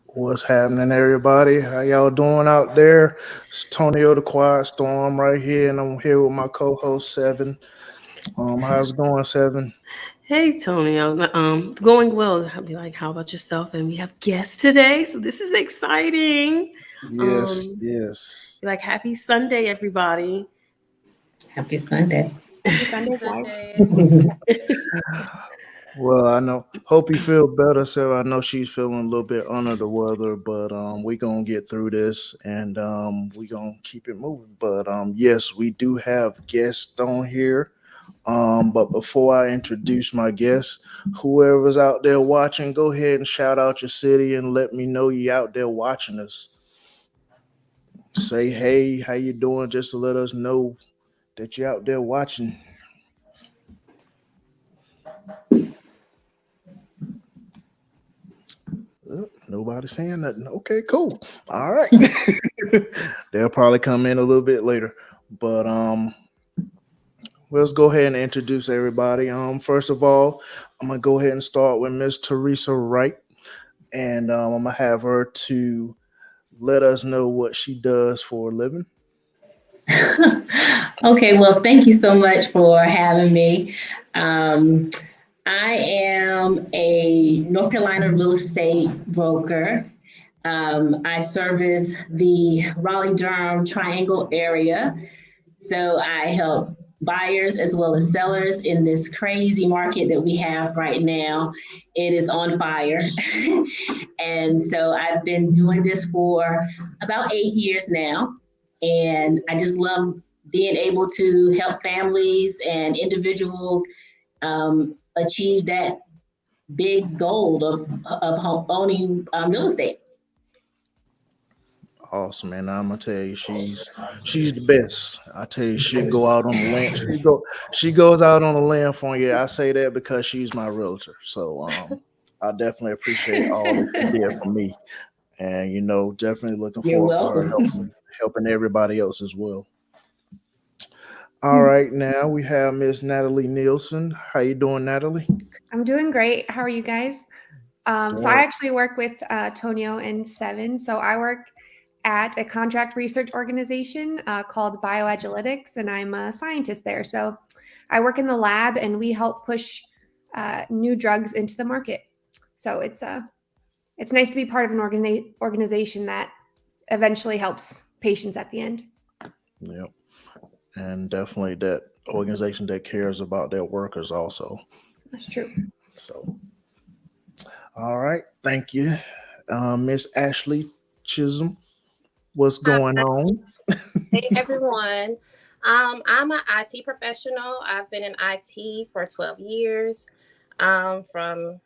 What's happening, everybody? How y'all doing out there? It's Tonio the Quiet Storm right here, and I'm here with my co-host Seven. How's it going, Seven? Hey Tony, going well. I'll be like, how about yourself? And we have guests today, so this is exciting. Yes, Um, yes. like happy Sunday, everybody. Happy Sunday. Happy Sunday, guys. Sunday. Well, I know. Hope you feel better, so I know she's feeling a little bit under the weather, but we gonna get through this, and we gonna keep it moving. But yes, we do have guests on here. But before I introduce my guests, whoever's out there watching, go ahead and shout out your city and let me know you out there watching us. Say hey, how you doing? Just to let us know that you're out there watching. Nobody saying nothing. Okay, cool. All right. They'll probably come in a little bit later. But let's go ahead and introduce everybody. First of all, I'm gonna go ahead and start with Miss Teresa Wright, and I'm gonna have her to let us know what she does for a living. Okay, well, thank you so much for having me. Um, I am a North Carolina real estate broker. I service the Raleigh Durham Triangle area. So I help buyers as well as sellers in this crazy market that we have right now. It is on fire. And so I've been doing this for about 8 years now. And I just love being able to help families and individuals achieve that big goal of owning real estate. Awesome, and I'm gonna tell you, she's the best. I tell you, she go out on the land. She goes out on the land for you. I say that because she's my realtor. So I definitely appreciate all that she did for me, and definitely looking You're forward for her welcome. helping everybody else as well. All right, now we have Miss Natalie Nielsen. How you doing, Natalie? I'm doing great. How are you guys? So I Doing actually work with Tonio and Seven. So I work at a contract research organization called Bioagiletics, and I'm a scientist there. So I work in the lab, and we help push new drugs into the market. So it's nice to be part of an organization that eventually helps patients at the end. yeah, and definitely that organization that cares about their workers also. That's true. So, all right, thank you, Miss Ashley Chisholm. What's going Hi, on? hey everyone. I'm an IT professional. I've been in IT for 12 years, from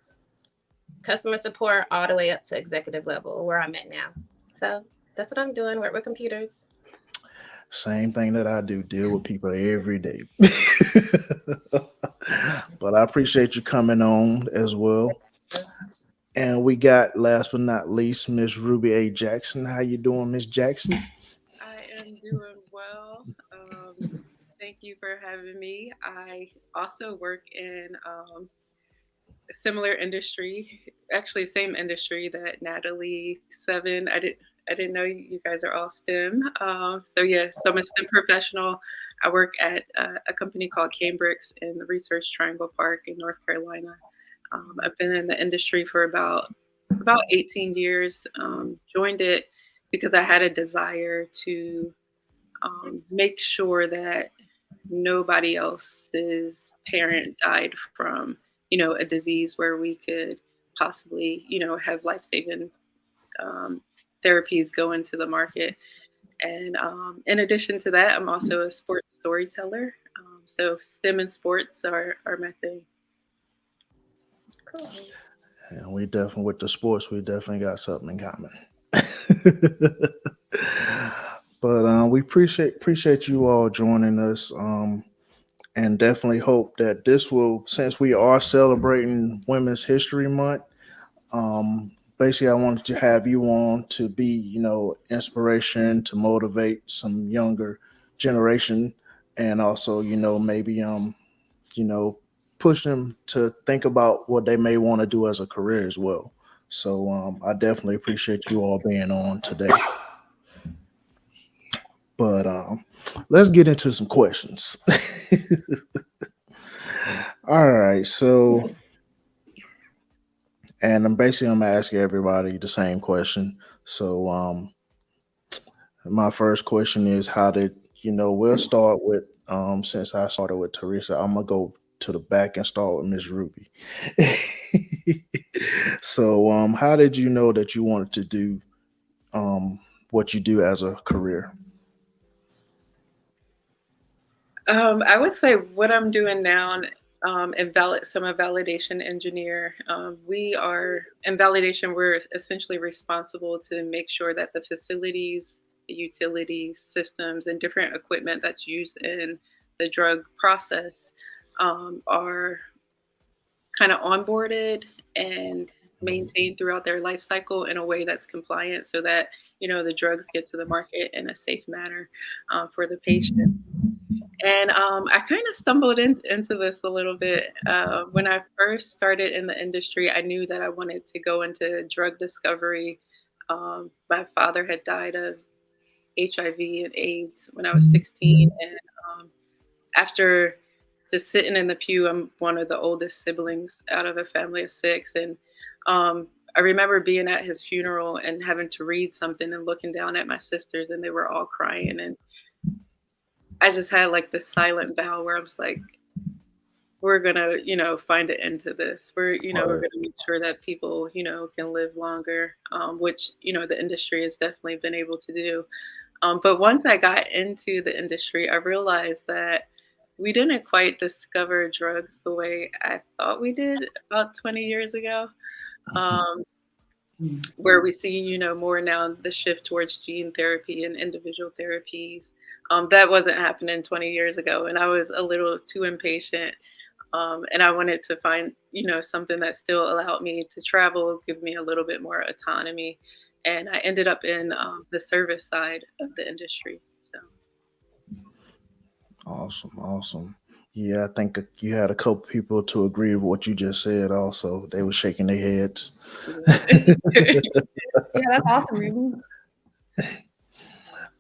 customer support all the way up to executive level where I'm at now. So that's what I'm doing, work with computers. Same thing that I do, deal with people every day. But I appreciate you coming on as well. And we got last but not least Miss Ruby A. Jackson. How you doing, Miss Jackson? I am doing well. Thank you for having me. I also work in a similar industry, actually same industry that Natalie Seven. I didn't know you guys are all STEM. So yeah, so I'm a STEM professional. I work at a company called Cambrix in the Research Triangle Park in North Carolina. I've been in the industry for about 18 years. Joined it because I had a desire to make sure that nobody else's parent died from, a disease where we could possibly, have life saving um, therapies go into the market. And in addition to that, I'm also a sports storyteller. So STEM and sports are my thing. Cool. And we definitely with the sports, we definitely got something in common. But we appreciate you all joining us. And definitely hope that this will, since we are celebrating Women's History Month, basically I wanted to have you on to be, inspiration to motivate some younger generation, and also, maybe you know, push them to think about what they may want to do as a career as well. So I definitely appreciate you all being on today. But let's get into some questions. All right. So, and I'm gonna ask everybody the same question. So my first question is, how did we'll start with since I started with Teresa, I'm gonna go to the back and start with Miss Ruby. So how did you know that you wanted to do what you do as a career? I would say what I'm doing now, so I'm a validation engineer. We are in validation. We're essentially responsible to make sure that the facilities, the utilities, systems, and different equipment that's used in the drug process are kind of onboarded and maintained throughout their life cycle in a way that's compliant, so that the drugs get to the market in a safe manner for the patient. And I kind of stumbled into this a little bit. When I first started in the industry, I knew that I wanted to go into drug discovery. My father had died of HIV and AIDS when I was 16. And after just sitting in the pew, I'm one of the oldest siblings out of a family of 6. And I remember being at his funeral and having to read something and looking down at my sisters, and they were all crying. And I just had like this silent vow where I was like, we're gonna, find an end to this. We're gonna make sure that people, can live longer, which, the industry has definitely been able to do. But once I got into the industry, I realized that we didn't quite discover drugs the way I thought we did about 20 years ago. Um, where we see, more now the shift towards gene therapy and individual therapies. That wasn't happening 20 years ago, and I was a little too impatient. And I wanted to find, something that still allowed me to travel, give me a little bit more autonomy. And I ended up in the service side of the industry. So. Awesome. Yeah, I think you had a couple people to agree with what you just said. Also, they were shaking their heads. Yeah, that's awesome, Ruby.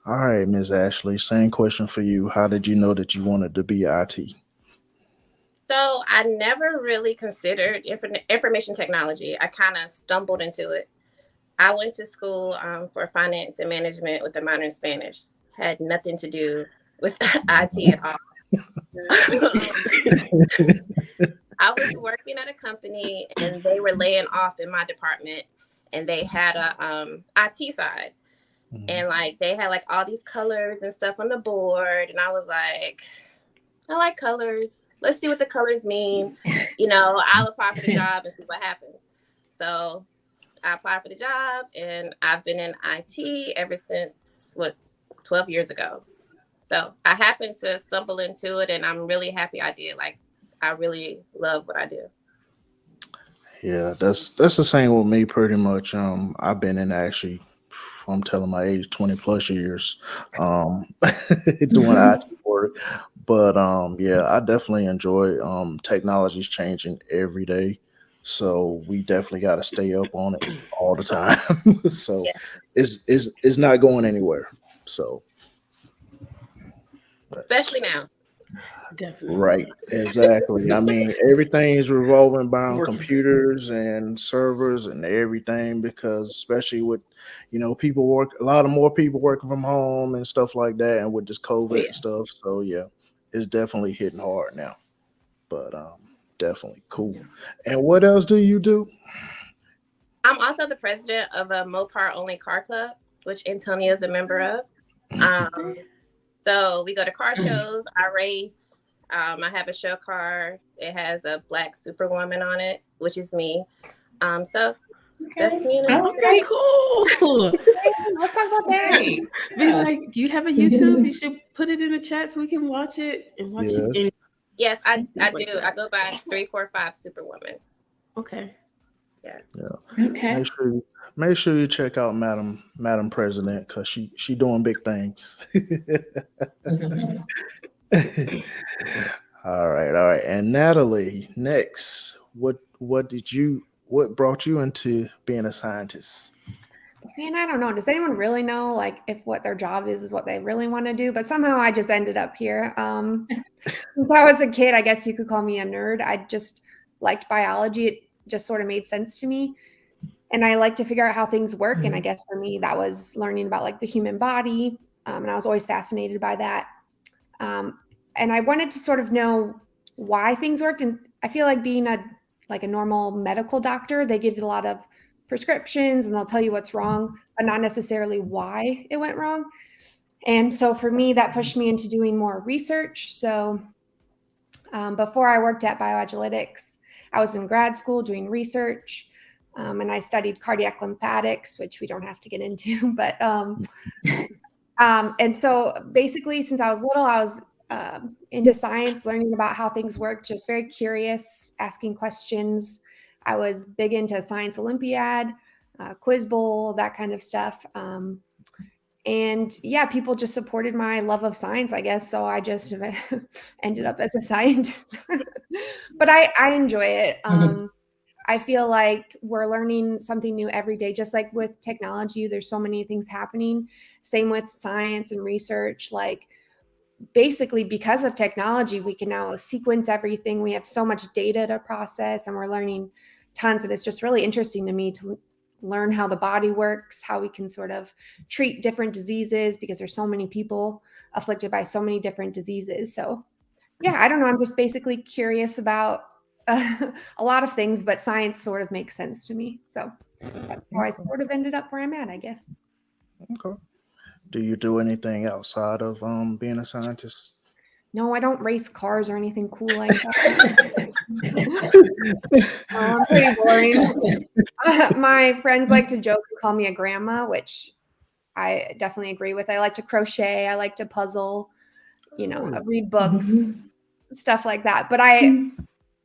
All right, Ms. Ashley, same question for you. How did you know that you wanted to be IT? So I never really considered information technology. I kind of stumbled into it. I went to school for finance and management with a minor in Spanish. Had nothing to do with IT at all. I was working at a company and they were laying off in my department, and they had a IT side. And like they had like all these colors and stuff on the board, and I was like, I like colors. Let's see what the colors mean. I'll apply for the job and see what happens. So I applied for the job, and I've been in IT ever since 12 years ago. So I happened to stumble into it, and I'm really happy I did. Like, I really love what I do. Yeah, that's the same with me pretty much. I've been in actually, I'm telling my age, 20 plus years, doing IT work. But yeah, I definitely enjoy technology's changing every day. So we definitely got to stay up on it all the time. So Yes. it's not going anywhere. So Especially now. Definitely. right, exactly. I mean, everything is revolving around Working. computers and servers and everything because, especially with, people a lot of more people working from home and stuff like that, and with this COVID and stuff. So yeah, it's definitely hitting hard now. But definitely cool. And what else do you do? I'm also the president of a Mopar only car club, which Antonia is a member of. So we go to car shows, I race. I have a show car. It has a black superwoman on it, which is me. So that's me. Okay, cool. Let's talk about that. Be like, do you have a YouTube? You should put it in the chat so we can watch it and watch it. And yes, I do. that. I go by 345 Superwoman. Okay. Yeah. Okay. Make sure you check out Madam President, because she doing big things. All right. And Natalie, next, what what brought you into being a scientist? Man, I don't know. Does anyone really know like if what their job is what they really want to do? But somehow I just ended up here. Since I was a kid, I guess you could call me a nerd. I just liked biology. It just sort of made sense to me. And I like to figure out how things work. And I guess for me, that was learning about like the human body. And I was always fascinated by that. And I wanted to sort of know why things worked. And I feel like being a normal medical doctor, they give you a lot of prescriptions and they'll tell you what's wrong, but not necessarily why it went wrong. And so for me, that pushed me into doing more research. So before I worked at Bioagilitics, I was in grad school doing research. And I studied cardiac lymphatics, which we don't have to get into, but and so basically, since I was little, I was into science, learning about how things work, just very curious, asking questions. I was big into Science Olympiad, Quiz Bowl, that kind of stuff. And yeah, people just supported my love of science, I guess. So I just ended up as a scientist. But I enjoy it. I feel like we're learning something new every day, just like with technology, there's so many things happening. Same with science and research. Like basically because of technology, we can now sequence everything. We have so much data to process and we're learning tons. And it's just really interesting to me to learn how the body works, how we can sort of treat different diseases because there's so many people afflicted by so many different diseases. So yeah, I don't know. I'm just basically curious about a lot of things, but science sort of makes sense to me. So that's how I sort of ended up where I'm at, I guess. Okay. Do you do anything outside of being a scientist? No, I don't race cars or anything cool like that. I'm pretty boring. My friends like to joke and call me a grandma, which I definitely agree with. I like to crochet. I like to puzzle, read books, stuff like that. But I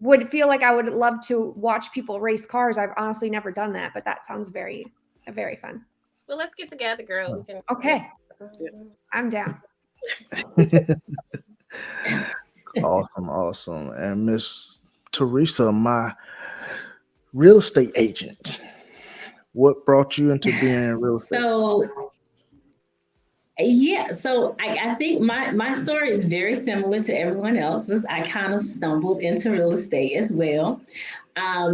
would feel like I would love to watch people race cars. I've honestly never done that, but that sounds very, very fun. Well, let's get together, girl. We can. Okay. I'm down. Awesome. And Miss Teresa, my real estate agent, what brought you into being in real estate? So I think my story is very similar to everyone else's. I kind of stumbled into real estate as well.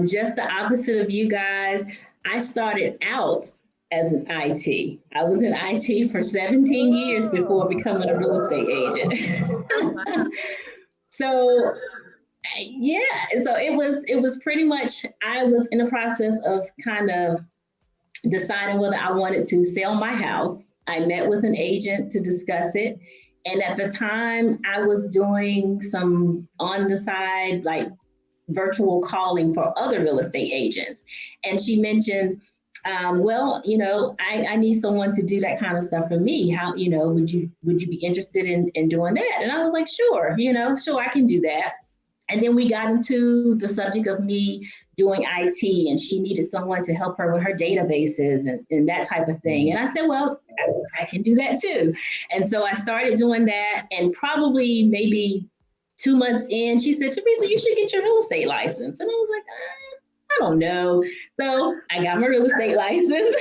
Just the opposite of you guys. I started out as an IT. I was in IT for 17 years before becoming a real estate agent. So it was pretty much, I was in the process of kind of deciding whether I wanted to sell my house. I met with an agent to discuss it. And at the time I was doing some on the side, like virtual calling for other real estate agents. And she mentioned, I need someone to do that kind of stuff for me. How, would you be interested in doing that? And I was like, sure, sure, I can do that. And then we got into the subject of me doing IT, and she needed someone to help her with her databases and that type of thing. And I said, well, I can do that too. And so I started doing that, and probably maybe 2 months in, she said, Teresa, you should get your real estate license. And I was like, I don't know. So I got my real estate license.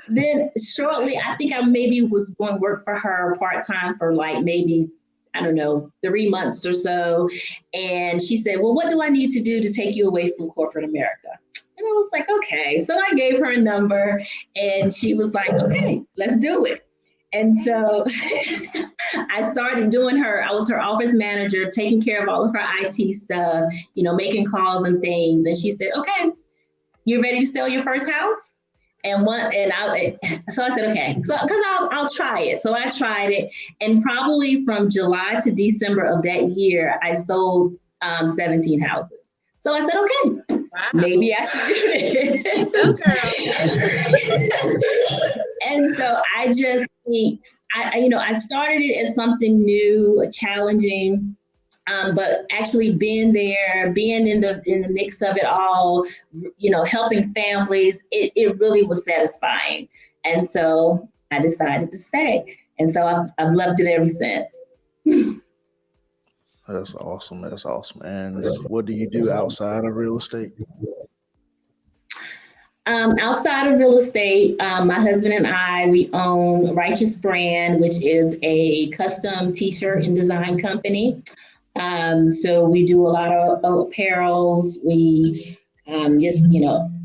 Then shortly, I think I maybe was going to work for her part-time for like maybe, I don't know, 3 months or so. And she said, well, what do I need to do to take you away from corporate America? And I was like, okay. So I gave her a number and she was like, okay, let's do it. And so I started I was her office manager, taking care of all of her IT stuff, making calls and things. And she said, okay, you ready to sell your first house? So I said, okay, so because I'll try it. So I tried it. And probably from July to December of that year, I sold 17 houses. So I said, okay, maybe I should do this. And so I just think, I started it as something new, challenging, but actually being there, being in the mix of it all, helping families, it really was satisfying. And so I decided to stay. And so I've loved it ever since. That's awesome. And what do you do outside of real estate? Outside of real estate, my husband and I, we own Righteous Brand, which is a custom t-shirt and design company. So we do a lot of apparels. We just,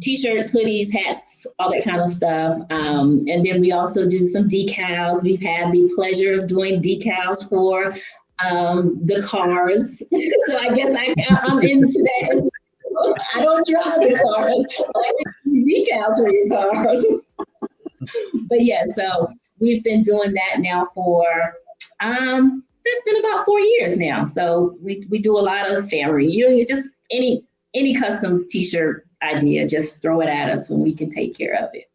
t-shirts, hoodies, hats, all that kind of stuff. And then we also do some decals. We've had the pleasure of doing decals for the cars. So I guess I'm into that. I don't drive the cars, but I can do decals for your cars. But yeah, so we've been doing that now for it's been about 4 years now. So we do a lot of family. You just any custom t-shirt idea, just throw it at us and we can take care of it.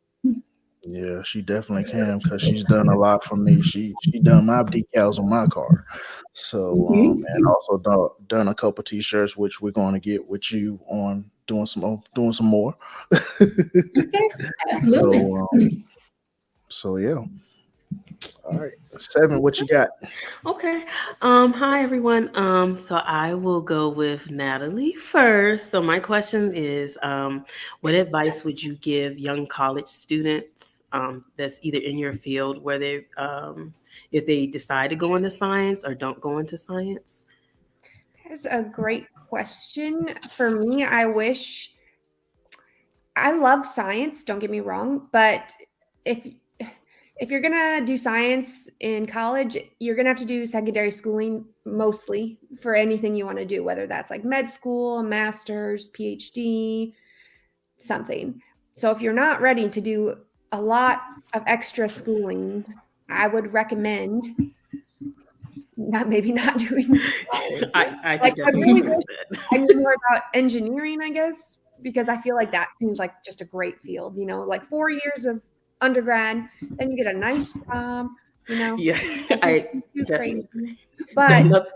Yeah, she definitely can, because she's done a lot for me. She done my decals on my car. So and also done a couple t-shirts, which we're going to get with you on doing some more. Absolutely. So yeah. All right, 7, what you got? Okay. Hi everyone. So I will go with Natalie first. So my question is, what advice would you give young college students that's either in your field, whether if they decide to go into science or don't go into science? That's a great question. For me, I love science, don't get me wrong, but if you're gonna do science in college, you're gonna have to do secondary schooling mostly for anything you want to do, whether that's like med school, master's, PhD, something. So if you're not ready to do a lot of extra schooling, I would recommend not doing I like, could I definitely really agree wish with that. I knew more about engineering, I guess, because I feel like that seems like just a great field, like 4 years of undergrad, then you get a nice job, Yeah, I definitely agree. But Don't love-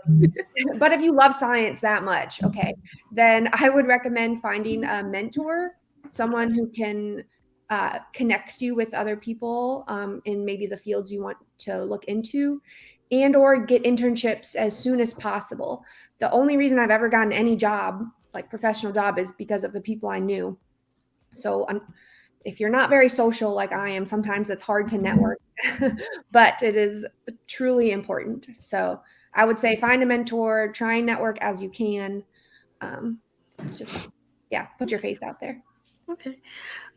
but if you love science that much, okay, then I would recommend finding a mentor, someone who can connect you with other people in maybe the fields you want to look into, and or get internships as soon as possible. The only reason I've ever gotten any job, like professional job, is because of the people I knew. So if you're not very social like I am, sometimes it's hard to network, but it is truly important. So I would say find a mentor, try and network as you can. Just, put your face out there. Okay.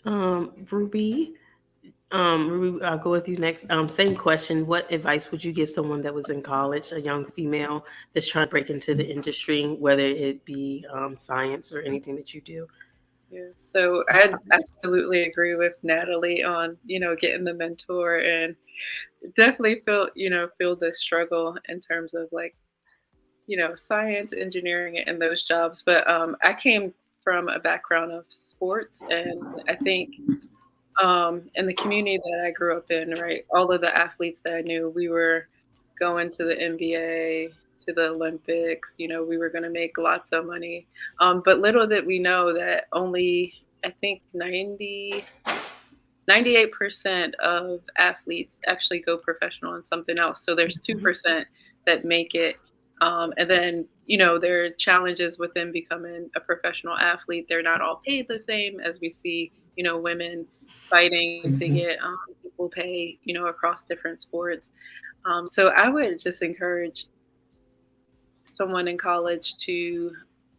Ruby, I'll go with you next. Same question. What advice would you give someone that was in college, a young female that's trying to break into the industry, whether it be science or anything that you do? Yeah, so I absolutely agree with Natalie on, getting the mentor, and definitely feel the struggle in terms of like, science, engineering, and those jobs. But I came from a background of sports, and I think in the community that I grew up in, right, all of the athletes that I knew, we were going to the NBA, to the Olympics. We were going to make lots of money. But little did we know that only, I think, 98% of athletes actually go professional in something else. So there's 2% that make it. And then, there are challenges within becoming a professional athlete. They're not all paid the same as we see, women fighting to get equal pay, across different sports. So I would just encourage someone in college to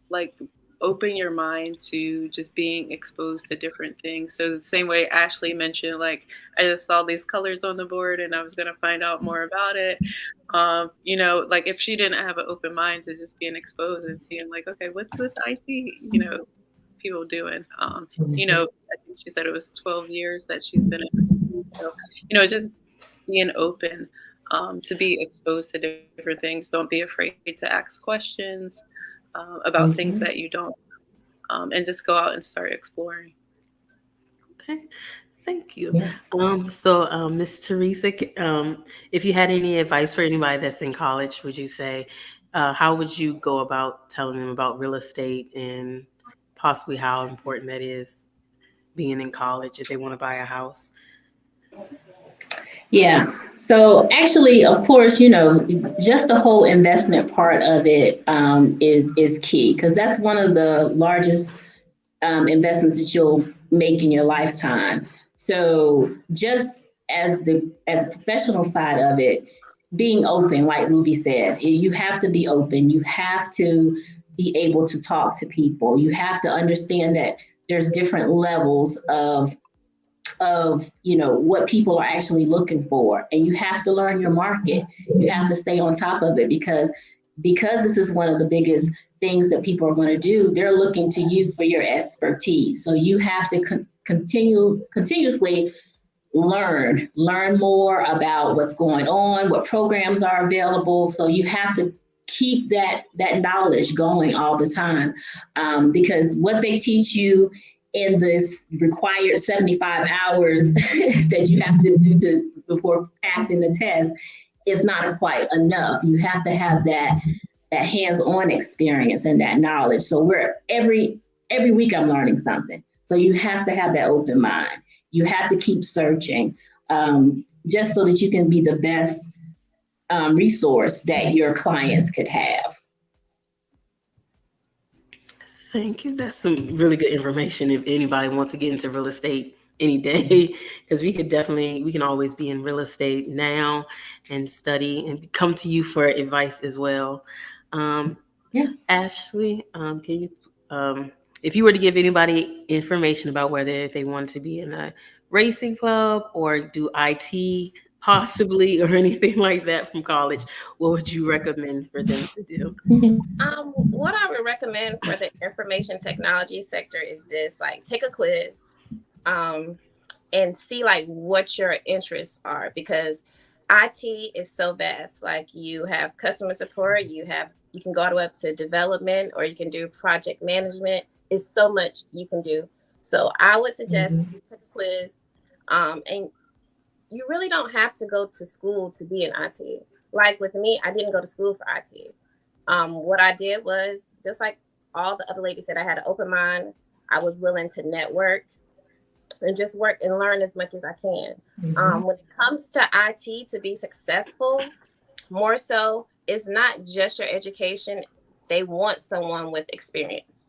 like open your mind to just being exposed to different things. So the same way Ashley mentioned, like I just saw these colors on the board and I was going to find out more about it. Like if she didn't have an open mind to just being exposed and seeing like, okay, what's this IT, people doing? I think she said it was 12 years that she's been in. So, just being open to be exposed to different things. Don't be afraid to ask questions about things that you don't, and just go out and start exploring. Okay, thank you. So Miss Teresa, if you had any advice for anybody that's in college, would you say, how would you go about telling them about real estate and possibly how important that is being in college if they want to buy a house? Yeah. So actually, of course, just the whole investment part of it is key, because that's one of the largest investments that you'll make in your lifetime. So just as the professional side of it, being open, like Ruby said, you have to be open. You have to be able to talk to people. You have to understand that there's different levels of what people are actually looking for, and you have to learn your market. You have to stay on top of it because this is one of the biggest things that people are going to do. They're looking to you for your expertise, so you have to continuously learn more about what's going on, what programs are available. So you have to keep that knowledge going all the time, because what they teach you in this required 75 hours that you have to do before passing the test is not quite enough. You have to have that hands-on experience and that knowledge. So every week I'm learning something. So you have to have that open mind. You have to keep searching, just so that you can be the best resource that your clients could have. Thank you. That's some really good information if anybody wants to get into real estate any day, because we can always be in real estate now and study and come to you for advice as well. Ashley, can you, if you were to give anybody information about whether they wanted to be in a racing club or do IT possibly or anything like that from college, what would you recommend for them to do? What I would recommend for the information technology sector is this: like, take a quiz, and see like what your interests are, because IT is so vast. Like, you have customer support, you can go all the way up to development, or you can do project management. It's so much you can do. So I would suggest you take a quiz, and you really don't have to go to school to be in IT. Like with me, I didn't go to school for IT. What I did was, just like all the other ladies said, I had an open mind. I was willing to network and just work and learn as much as I can. When it comes to IT, to be successful, more so, it's not just your education. They want someone with experience.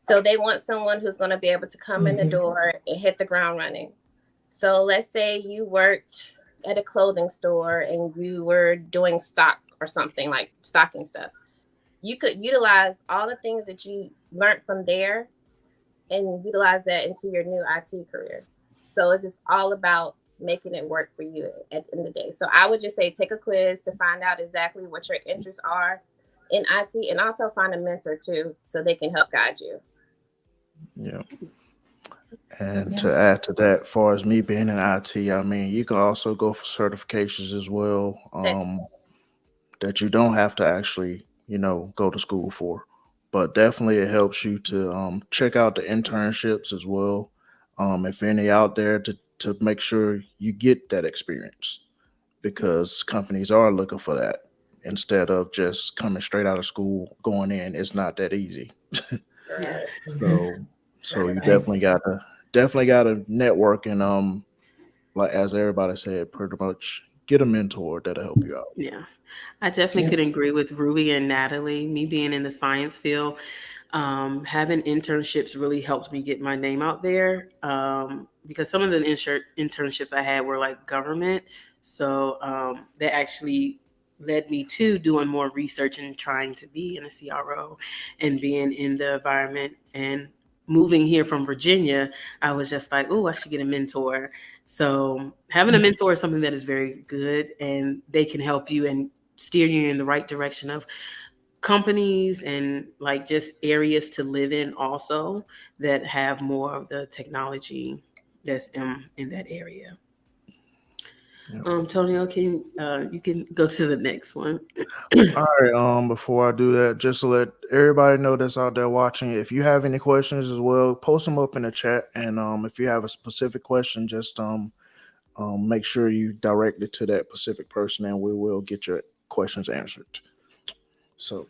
So they want someone who's going to be able to come in the door and hit the ground running. So let's say you worked at a clothing store and you were doing stock or something, like stocking stuff. You could utilize all the things that you learned from there and utilize that into your new IT career. So it's just all about making it work for you at the end of the day. So I would just say, take a quiz to find out exactly what your interests are in IT, and also find a mentor too, so they can help guide you. Yeah. And to add to that, as far as me being in IT, I mean, you can also go for certifications as well, that you don't have to actually, go to school for. But definitely it helps you to check out the internships as well, if any out there, to make sure you get that experience, because companies are looking for that instead of just coming straight out of school, going in. It's not that easy. Yeah. So you definitely gotta network and like as everybody said, pretty much get a mentor that'll help you out. Yeah, I definitely could agree with Ruby and Natalie. Me being in the science field, having internships really helped me get my name out there, because some of the internships I had were like government. So that actually led me to doing more research and trying to be in a CRO and being in the environment. And moving here from Virginia, I was just like, oh, I should get a mentor. So having a mentor is something that is very good, and they can help you and steer you in the right direction of companies and like just areas to live in also that have more of the technology that's in that area. Yeah. Tonio, you can go to the next one. All right. Before I do that, just to let everybody know that's out there watching, if you have any questions as well, post them up in the chat. And if you have a specific question, just make sure you direct it to that specific person, and we will get your questions answered. So,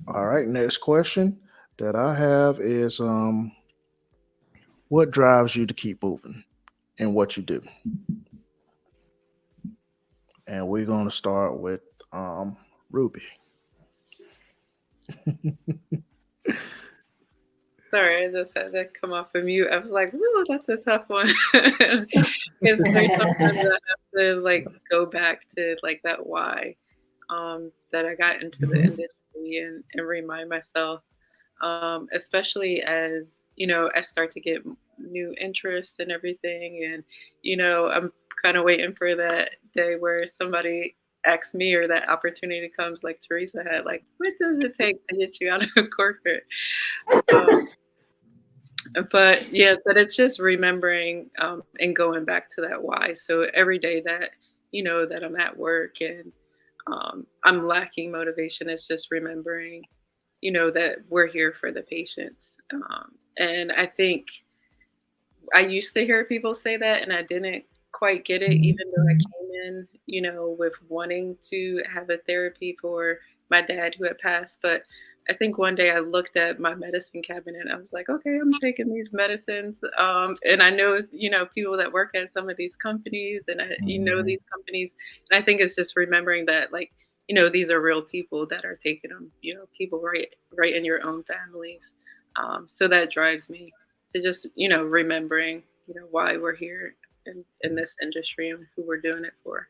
all right. Next question that I have is, what drives you to keep moving in what you do? And we're going to start with Ruby. Sorry, I just had to come off of mute. I was like, "Ooh, that's a tough one," because there's sometimes I have to like go back to like that why that I got into the industry and remind myself, especially as I start to get new interests and everything, and I'm kind of waiting for that day where somebody asks me or that opportunity comes like Teresa had, like, what does it take to get you out of corporate? Um, but yeah, but it's just remembering and going back to that why. So every day that that I'm at work and I'm lacking motivation, it's just remembering that we're here for the patients. And I think I used to hear people say that, and I didn't quite get it, even though I came in, with wanting to have a therapy for my dad who had passed. But I think one day I looked at my medicine cabinet and I was like, okay, I'm taking these medicines. And I know, people that work at some of these companies, and these companies. And I think it's just remembering that, like, these are real people that are taking them, people right in your own families. So that drives me to just remembering why we're here in this industry and who we're doing it for.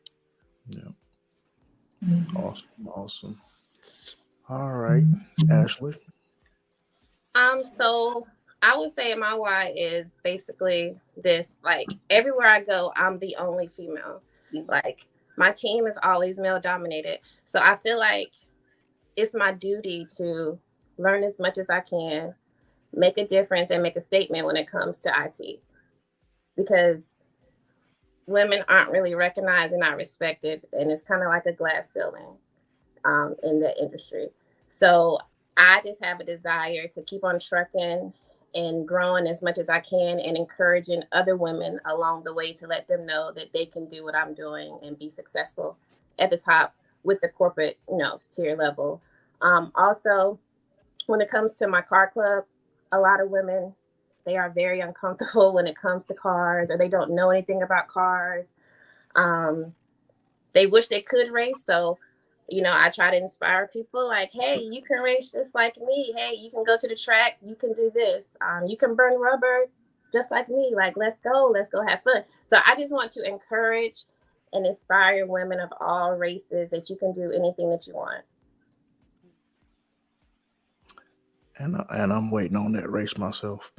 Yeah. Awesome. All right, Ashley. So I would say my why is basically this: like, everywhere I go, I'm the only female. Like, my team is always male dominated, so I feel like it's my duty to learn as much as I can, make a difference, and make a statement when it comes to IT, because women aren't really recognized and not respected, and it's kind of like a glass ceiling in the industry. So I just have a desire to keep on trucking and growing as much as I can, and encouraging other women along the way to let them know that they can do what I'm doing and be successful at the top with the corporate, tier level. Also, when it comes to my car club, a lot of women, they are very uncomfortable when it comes to cars, or they don't know anything about cars. They wish they could race. So, I try to inspire people like, hey, you can race just like me. Hey, you can go to the track. You can do this. You can burn rubber just like me. Like, let's go have fun. So I just want to encourage and inspire women of all races that you can do anything that you want. And I'm waiting on that race myself.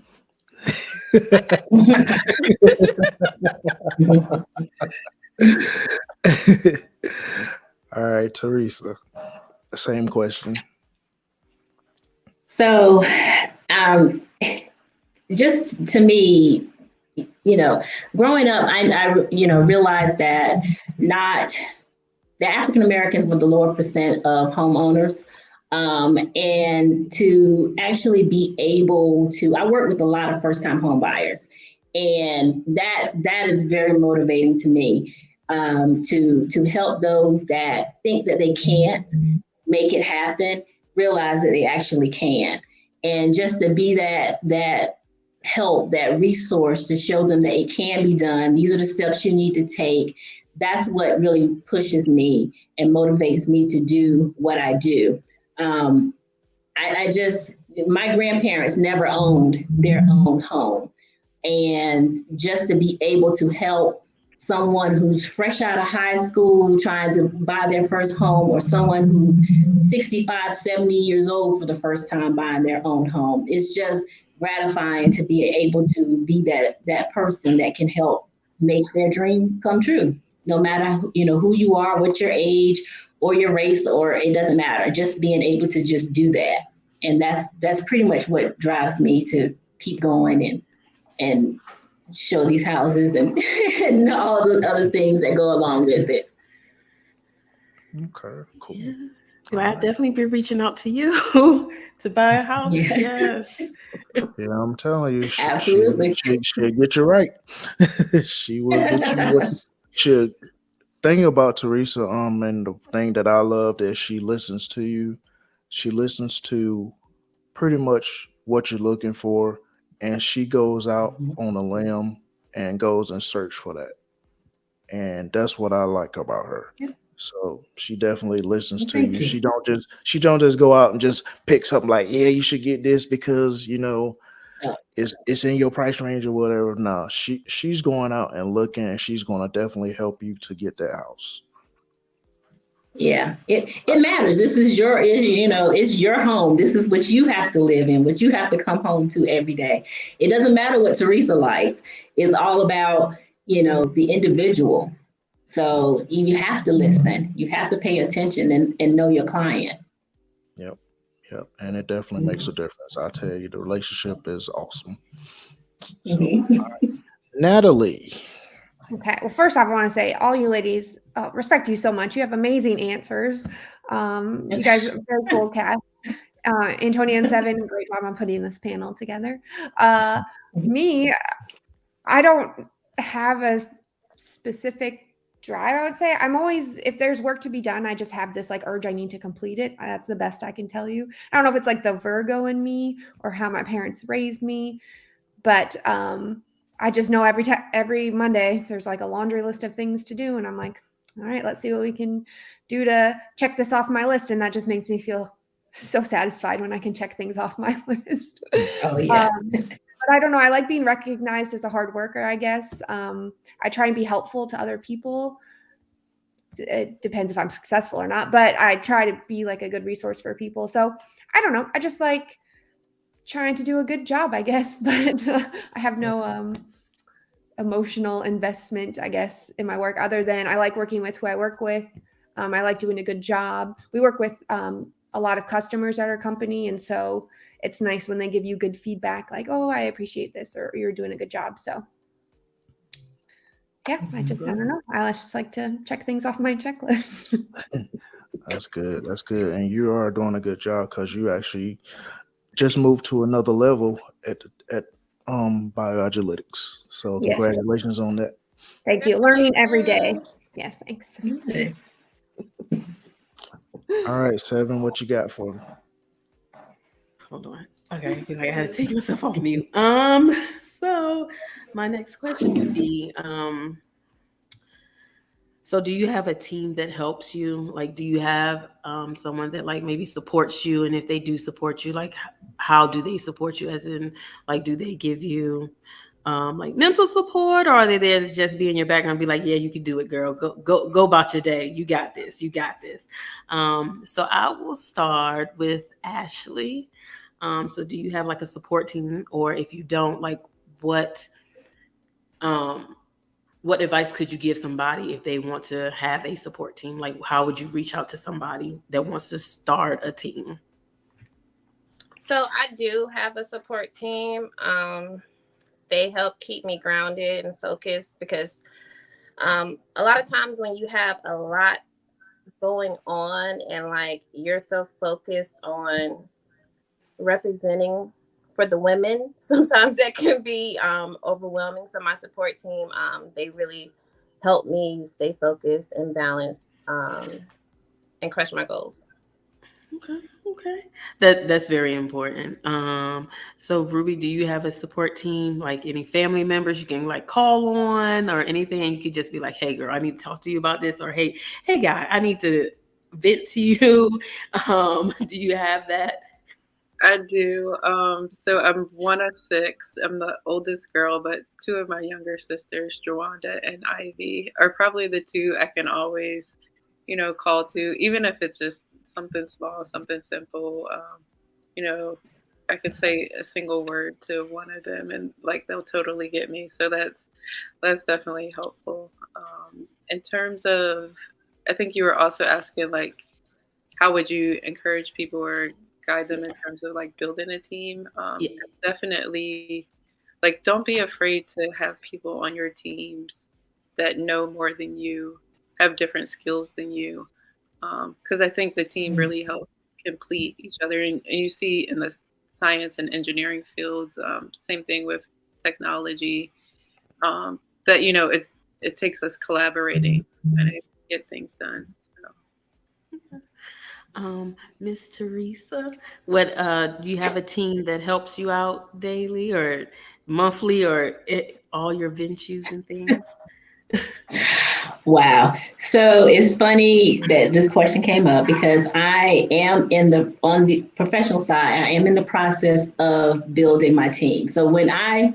All right, Teresa, same question. So, just to me, growing up, I realized that the African Americans were the lower percent of homeowners. And to actually be able to, I work with a lot of first-time home buyers, and that is very motivating to me, to help those that think that they can't make it happen, realize that they actually can, and just to be that help, that resource to show them that it can be done. These are the steps you need to take. That's what really pushes me and motivates me to do what I do. My grandparents never owned their own home. And just to be able to help someone who's fresh out of high school trying to buy their first home, or someone who's 65, 70 years old for the first time buying their own home, it's just gratifying to be able to be that person that can help make their dream come true. No matter who you are, what your age or your race, or it doesn't matter, just being able to just do that. And that's pretty much what drives me to keep going and show these houses and, and all the other things that go along with it. Okay, cool. Yes. Well, I'll definitely be reaching out to you to buy a house. Yeah. Yes. Yeah, I'm telling you, Absolutely. she'll get you right. She will get you what should. Thing about Teresa, and the thing that I love that she listens to you. She listens to pretty much what you're looking for, and she goes out on a limb and goes and search for that. And that's what I like about her. Yeah. So she definitely listens to Thank you. you. She don't just go out and just pick something like, yeah, you should get this because it's in your price range or whatever. No, she's going out and looking, and she's going to definitely help you to get that house. Yeah, it matters. This is it's your home. This is what you have to live in, what you have to come home to every day. It doesn't matter what Teresa likes. It's all about, the individual. So you have to listen. You have to pay attention and know your client. Yep, yep, and it definitely makes a difference. I tell you, the relationship is awesome. So, Mhm. Natalie, Okay. Well, first off, I want to say, all you ladies, respect you so much. You have amazing answers. You guys are very cool cast. Antonia and Seven, great job on putting this panel together. Me, I don't have a specific drive, I would say. I'm always, if there's work to be done, I just have this like urge I need to complete it. That's the best I can tell you. I don't know if it's like the Virgo in me or how my parents raised me, but I just know every Monday there's like a laundry list of things to do, and I'm like, all right, let's see what we can do to check this off my list, and that just makes me feel so satisfied when I can check things off my list. Oh yeah. But I don't know. I like being recognized as a hard worker, I guess. I try and be helpful to other people. It depends if I'm successful or not, but I try to be like a good resource for people. So I don't know. I just like trying to do a good job, I guess, but I have no emotional investment, I guess, in my work other than I like working with who I work with. I like doing a good job. We work with a lot of customers at our company, and so it's nice when they give you good feedback, like, "Oh, I appreciate this," or "You're doing a good job." So, yeah, I don't know. I just like to check things off my checklist. that's good. That's good, and you are doing a good job because you actually just moved to another level at bioagiletics. So Yes, congratulations on that. thank you. Learning every day. Yeah, thanks. All right, Seven, what you got for me? Hold on. Okay, I feel like I had to take myself off mute. So my next question would be, so do you have a team that helps you? Like, do you have someone that like maybe supports you? And if they do support you, like how do they support you? As in, like, do they give you like mental support, or are they there to just be in your background, and be like, yeah, you can do it, girl. Go about your day. You got this. You got this. So I will start with Ashley. So do you have like a support team, or if you don't, like um, what advice could you give somebody if they want to have a support team? Like, how would you reach out to somebody that wants to start a team? So I do have a support team. They help keep me grounded and focused because a lot of times when you have a lot going on and like you're so focused on representing for the women, sometimes that can be overwhelming. So my support team, they really help me stay focused and balanced and crush my goals. Okay. That's very important. So Ruby, do you have a support team, like any family members you can like call on or anything? And you could just be like, hey girl, I need to talk to you about this, or hey guy, I need to vent to you. Do you have that? I do. So I'm one of six. I'm the oldest girl, but two of my younger sisters, Jawanda and Ivy, are probably the two I can always, call to, even if it's just something small, something simple. I could say a single word to one of them, and like they'll totally get me. So that's definitely helpful. In terms of, I think you were also asking like how would you encourage people or guide them in terms of like building a team? Yeah. Definitely, like don't be afraid to have people on your teams that know more than you, have different skills than you, because I think the team really helps complete each other. And you see in the science and engineering fields, same thing with technology, that it takes us collaborating and it get things done. So. Miss Teresa, what do you have a team that helps you out daily or monthly or all your ventures and things? Wow. So it's funny that this question came up because I am on the professional side, I am in the process of building my team. So when I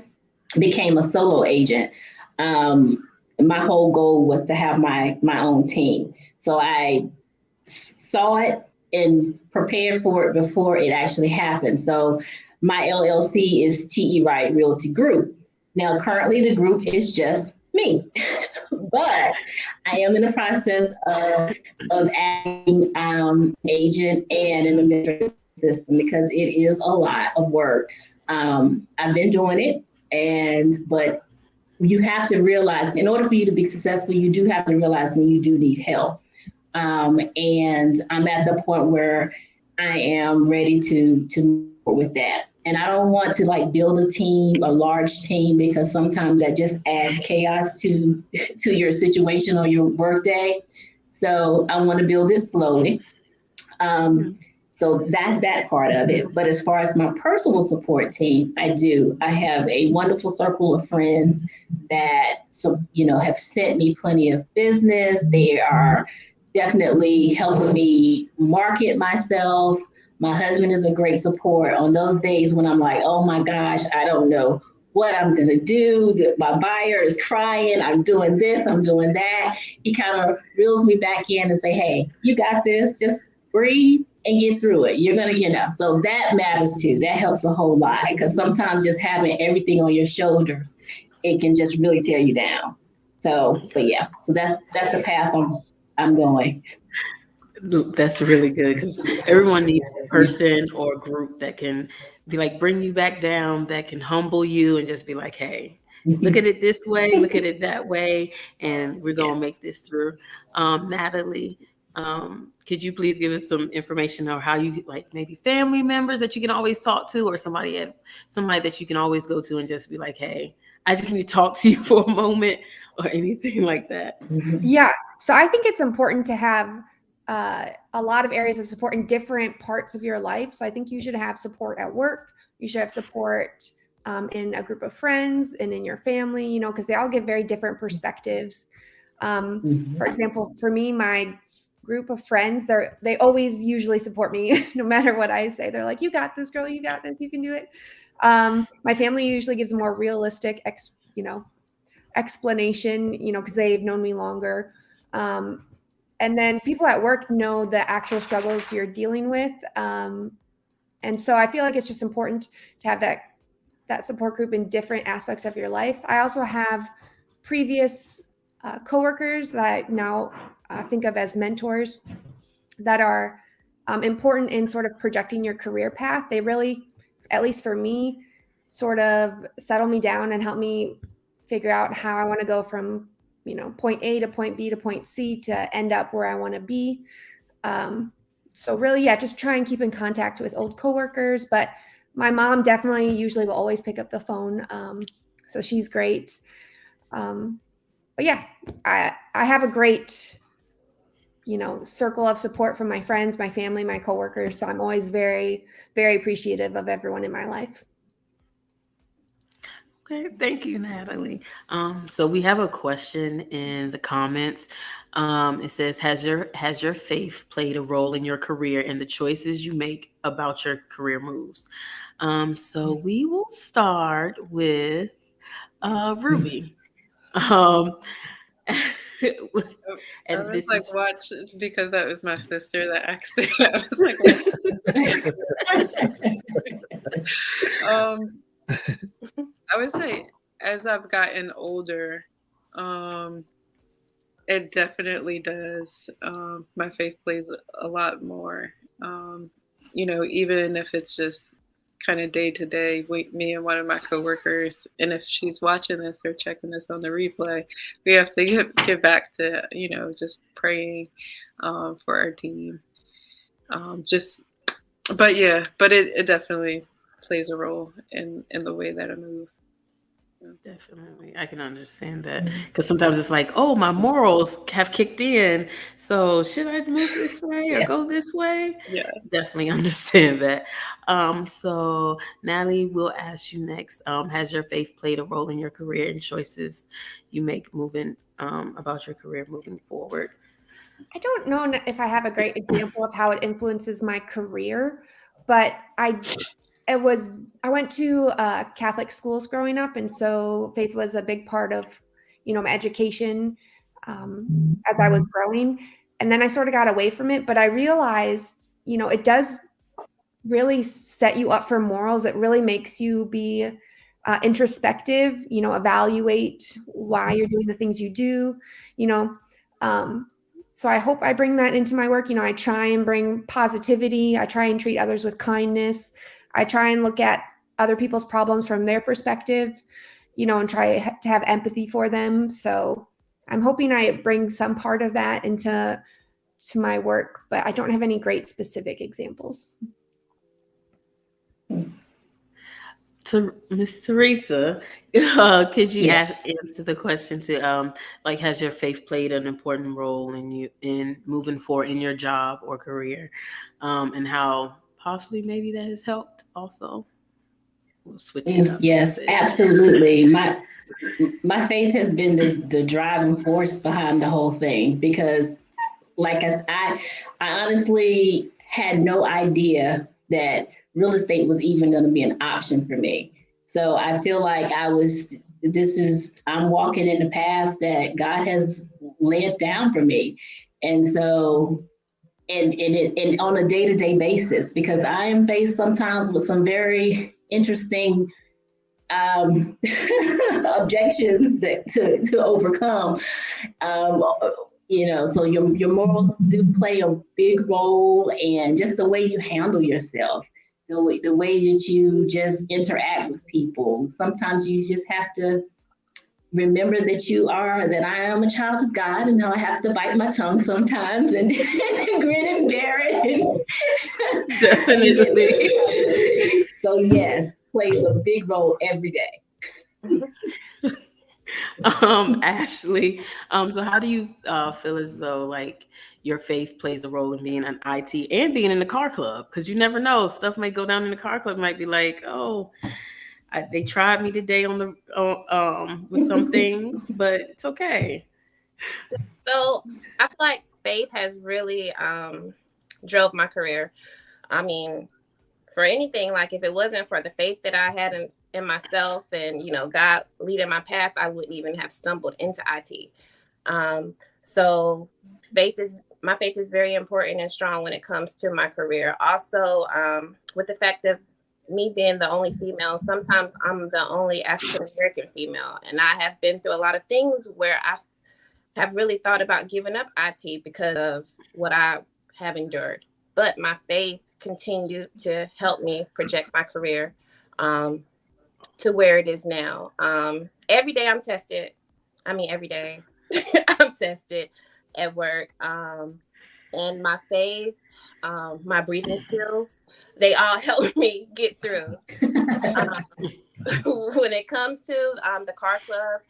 became a solo agent, my whole goal was to have my own team. So I saw it and prepared for it before it actually happened. So my LLC is TE Wright Realty Group. Now, currently, the group is just me, but I am in the process of adding agent and an administrative system because it is a lot of work. I've been doing it, but you have to realize in order for you to be successful, you do have to realize when you do need help. And I'm at the point where I am ready to move with that. And I don't want to like build a team, a large team, because sometimes that just adds chaos to to your situation or your workday. So I want to build it slowly. So that's that part of it. But as far as my personal support team, I have a wonderful circle of friends that have sent me plenty of business. They are definitely helping me market myself. My husband is a great support on those days when I'm like, oh my gosh, I don't know what I'm gonna do. My buyer is crying. I'm doing this. I'm doing that. He kind of reels me back in and say, hey, you got this. Just breathe and get through it. You're gonna, so that matters too. That helps a whole lot because sometimes just having everything on your shoulders, it can just really tear you down. So, but yeah, so that's the path I'm going. That's really good because everyone needs a person or a group that can be like bring you back down, that can humble you and just be like, hey, look at it this way, look at it that way, and we're gonna make this through. Natalie, could you please give us some information on how you like maybe family members that you can always talk to, or somebody that you can always go to and just be like, hey, I just need to talk to you for a moment, or anything like that? Yeah. So I think it's important to have a lot of areas of support in different parts of your life. So I think you should have support at work. You should have support in a group of friends and in your family, because they all give very different perspectives. For example, for me, my group of friends, they always usually support me no matter what I say. They're like, you got this, girl, you got this, you can do it. My family usually gives a more realistic explanation, because they've known me longer. And then people at work know the actual struggles you're dealing with. And so I feel like it's just important to have that support group in different aspects of your life. I also have previous coworkers that I now think of as mentors that are important in sort of projecting your career path. They really, at least for me, sort of settle me down and help me figure out how I want to go from point A to point B to point C to end up where I want to be. So really, yeah, just try and keep in contact with old coworkers. But my mom definitely usually will always pick up the phone. So she's great. But yeah, I have a great, circle of support from my friends, my family, my coworkers. So I'm always very, very appreciative of everyone in my life. Okay, thank you, Natalie. So we have a question in the comments. It says, has your faith played a role in your career and the choices you make about your career moves? So we will start with Ruby. Um, I and was this like, is watch, because that was my sister that asked it. I was like, I would say as I've gotten older, it definitely does. My faith plays a lot more. Even if it's just kind of day to day, me and one of my coworkers, and if she's watching this or checking this on the replay, we have to get back to just praying for our team. But it definitely plays a role in the way that I move. Definitely. I can understand that. Because sometimes it's like, oh, my morals have kicked in. So should I move this way or Yes. go this way? Yes. Definitely understand that. So Natalie, we'll ask you next. Has your faith played a role in your career and choices you make moving about your career moving forward? I don't know if I have a great example of how it influences my career, but I went to Catholic schools growing up, and so faith was a big part of my education as I was growing. And then I sort of got away from it, but I realized it does really set you up for morals. It really makes you be introspective, evaluate why you're doing the things you do, you know. So I hope I bring that into my work. I try and bring positivity. I try and treat others with kindness. I try and look at other people's problems from their perspective, and try to have empathy for them. So I'm hoping I bring some part of that into my work, but I don't have any great specific examples. To Miss Teresa, could you Yeah. answer the question to like, has your faith played an important role in you in moving forward in your job or career, and how possibly maybe that has helped also? We'll switch it up a Yes, bit. absolutely. My faith has been the driving force behind the whole thing because, like I honestly had no idea that real estate was even going to be an option for me. So I feel like I'm walking in the path that God has laid down for me. And so, and on a day-to-day basis, because I am faced sometimes with some very interesting um, objections to overcome. Um, so your morals do play a big role, and just the way you handle yourself, the way that you just interact with people. Sometimes you just have to remember that I am a child of God, and how I have to bite my tongue sometimes and grin and bear it. Definitely. So yes, plays a big role every day. Ashley, so how do you feel as though like your faith plays a role in being an IT and being in the car club? Because you never know, stuff may go down in the car club. Might be like, oh, they tried me today on the with some things, but it's okay. So I feel like faith has really drove my career. I mean, for anything, like if it wasn't for the faith that I had in myself and God leading my path, I wouldn't even have stumbled into IT. So my faith is very important and strong when it comes to my career. Also, with the fact of me being the only female, sometimes I'm the only African American female, and I have been through a lot of things where I have really thought about giving up IT because of what I have endured. But my faith continued to help me project my career to where it is now. Every day I'm tested. I mean, every day I'm tested at work. And my faith, my breathing skills, they all help me get through. When it comes to the car club,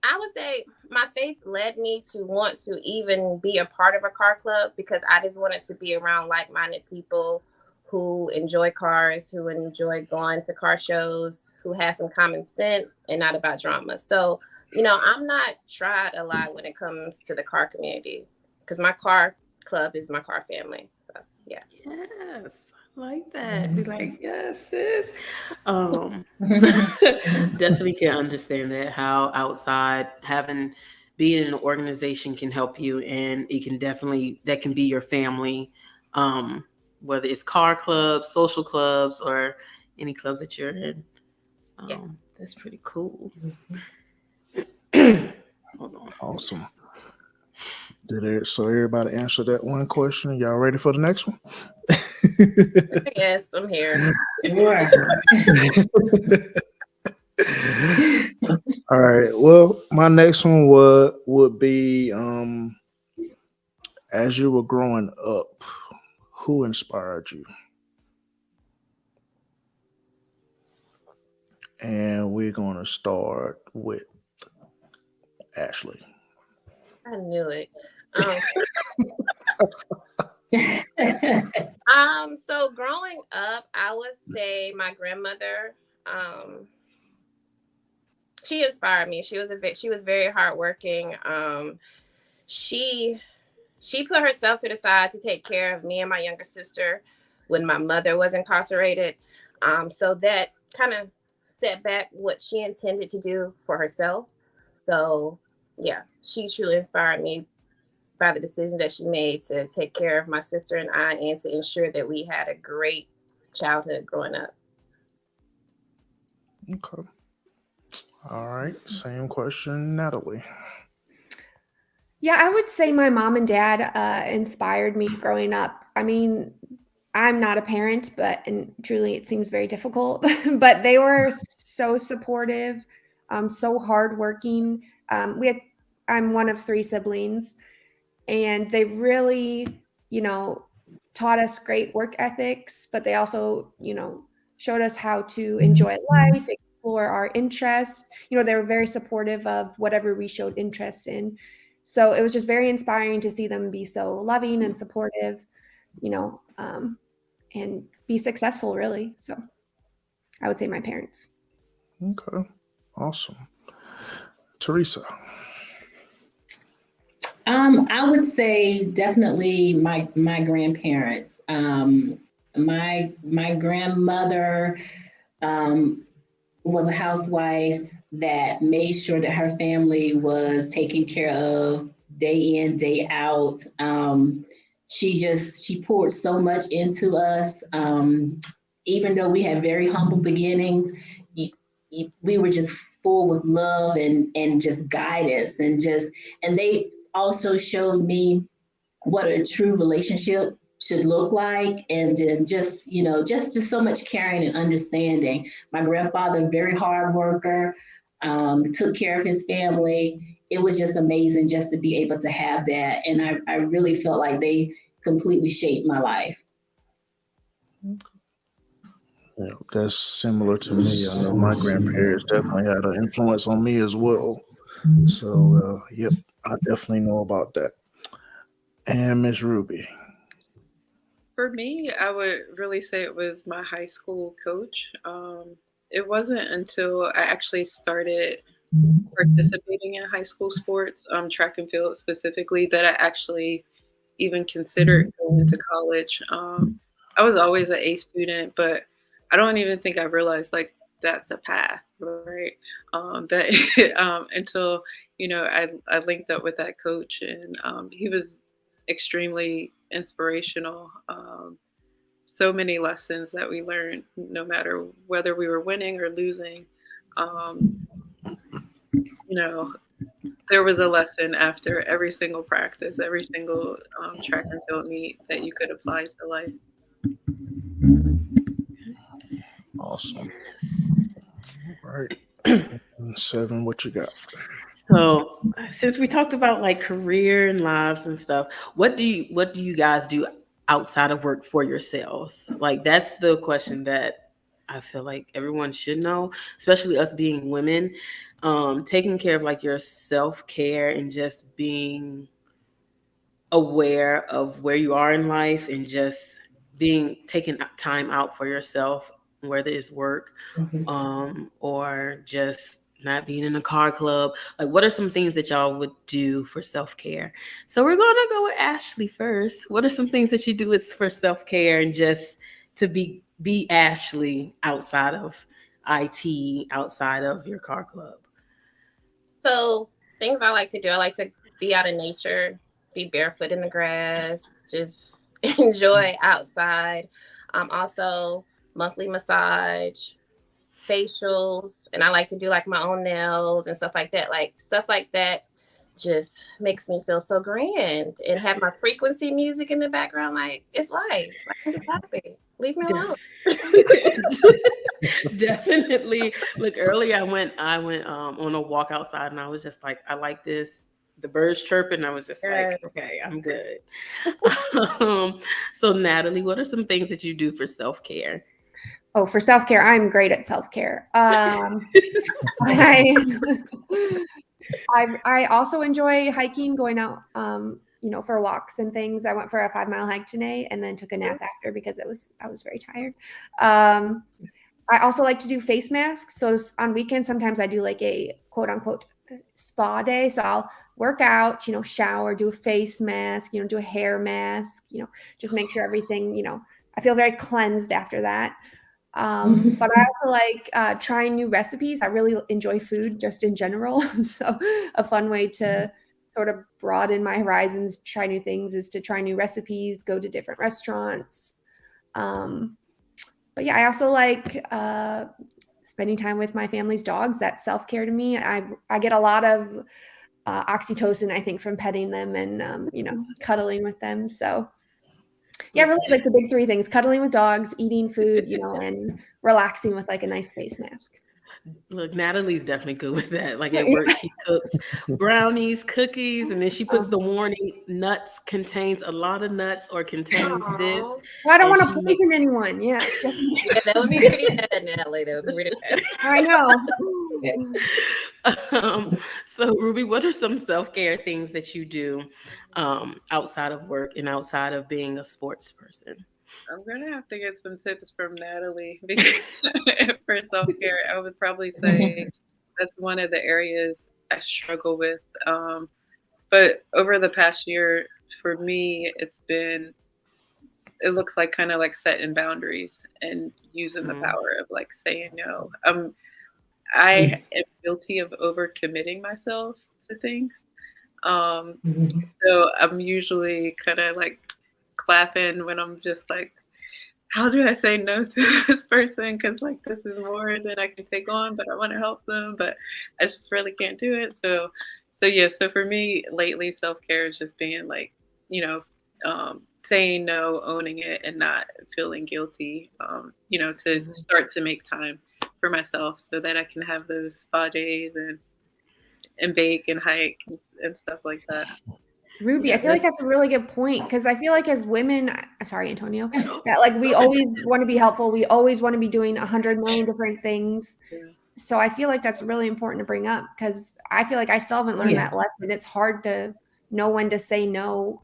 I would say my faith led me to want to even be a part of a car club because I just wanted to be around like-minded people who enjoy cars, who enjoy going to car shows, who have some common sense and not about drama. So, I'm not tried a lot when it comes to the car community because my car club is my car family. So, yeah. Yes, I like that. Be like, yes, sis. Definitely can understand that how outside being in an organization can help you, and it can that can be your family, whether it's car clubs, social clubs, or any clubs that you're in. Yes. That's pretty cool. Hold on. Awesome. So everybody answer that one question? Y'all ready for the next one? Yes, I'm here. Sure. All right. Well, my next one would be as you were growing up, who inspired you? And we're going to start with Ashley. I knew it. So growing up, I would say my grandmother, she inspired me. She was very hardworking. She put herself to the side to take care of me and my younger sister when my mother was incarcerated. So that kind of set back what she intended to do for herself. So yeah, she truly inspired me by the decision that she made to take care of my sister and I, and to ensure that we had a great childhood growing up. Okay. All right. Same question, Natalie. Yeah, I would say my mom and dad inspired me growing up. I mean, I'm not a parent, and truly it seems very difficult, but they were so supportive, so hardworking. I'm one of 3 siblings, and they really, taught us great work ethics, but they also, showed us how to enjoy life, explore our interests. They were very supportive of whatever we showed interest in. So it was just very inspiring to see them be so loving and supportive, and be successful, really. So I would say my parents. Okay. Awesome. Teresa. I would say definitely my grandparents. My grandmother was a housewife that made sure that her family was taken care of day in, day out. She poured so much into us. Even though we had very humble beginnings, we were just full with love and just guidance and they also showed me what a true relationship should look like, and then just so much caring and understanding. My grandfather, very hard worker, took care of his family. It was just amazing just to be able to have that, and I really felt like they completely shaped my life. Yeah, that's similar to me. I know my grandparents definitely had an influence on me as well. So, yep, I definitely know about that. And Miss Ruby. For me, I would really say it was my high school coach. It wasn't until I actually started participating in high school sports, track and field specifically, that I actually even considered going to college. I was always an A student, but I don't even think I realized like that's a path, right? That until I linked up with that coach, and he was extremely inspirational. So many lessons that we learned, no matter whether we were winning or losing. Um, you know, there was a lesson after every single practice, every single track and field meet that you could apply to life. Awesome. All right. 7, what you got? So since we talked about like career and lives and stuff, what do you guys do outside of work for yourselves? Like that's the question that I feel like everyone should know, especially us being women. Taking care of like your self-care and just being aware of where you are in life and just taking time out for yourself, whether it's work or just not being in a car club. Like, what are some things that y'all would do for self-care? So we're going to go with Ashley first. What are some things that you do for self-care and just to be Ashley outside of IT, outside of your car club? So things I like to do, I like to be out in nature, be barefoot in the grass, just enjoy outside. Also monthly massage, facials, and I like to do like my own nails and stuff like that. Like stuff like that just makes me feel so grand, and have my frequency music in the background. Like it's life. Like I'm just happy. Leave me alone. Definitely. Look, earlier I went on a walk outside and I was just like, I like this. The birds chirping. I was just like, okay, I'm good. So Natalie, what are some things that you do for self-care? Oh, for self-care, I'm great at self-care. I also enjoy hiking, going out, for walks and things. I went for a 5-mile hike today and then took a nap after because I was very tired. I also like to do face masks. So on weekends, sometimes I do like a quote unquote spa day. So I'll work out, shower, do a face mask, do a hair mask, just make sure everything, I feel very cleansed after that. But I also like trying new recipes. I really enjoy food just in general. So a fun way to sort of broaden my horizons, try new things, is to try new recipes, go to different restaurants. But yeah, I also like spending time with my family's dogs. That's self-care to me. I get a lot of oxytocin, I think, from petting them and cuddling with them. So yeah, really like the big three things: cuddling with dogs, eating food, and relaxing with like a nice face mask. Look, Natalie's definitely good with that. Like at work, she cooks brownies, cookies, and then she puts the warning: nuts, contains a lot of nuts, or contains this. Well, I don't And want to poison anyone. Yeah, just Yeah, that would be pretty bad, Natalie. That would be pretty bad. I know. So Ruby, what are some self-care things that you do outside of work and outside of being a sports person? I'm gonna have to get some tips from Natalie because for self-care, I would probably say that's one of the areas I struggle with. But over the past year, for me, it looks like kind of like setting boundaries and using the power of like saying no. I am guilty of overcommitting myself to things. So I'm usually kind of like clapping when I'm just like, how do I say no to this person? Because like this is more than I can take on, but I want to help them, but I just really can't do it. So yeah. So for me, lately, self care is just being like, saying no, owning it, and not feeling guilty. To start to make time for myself so that I can have those spa days and bake and hike and stuff like that. Ruby, I feel like that's a really good point, because I feel like as women, I'm sorry, Antonio, that like we always want to be helpful. We always want to be doing 100 million different things. Yeah. So I feel like that's really important to bring up, because I feel like I still haven't learned that lesson. It's hard to know when to say no,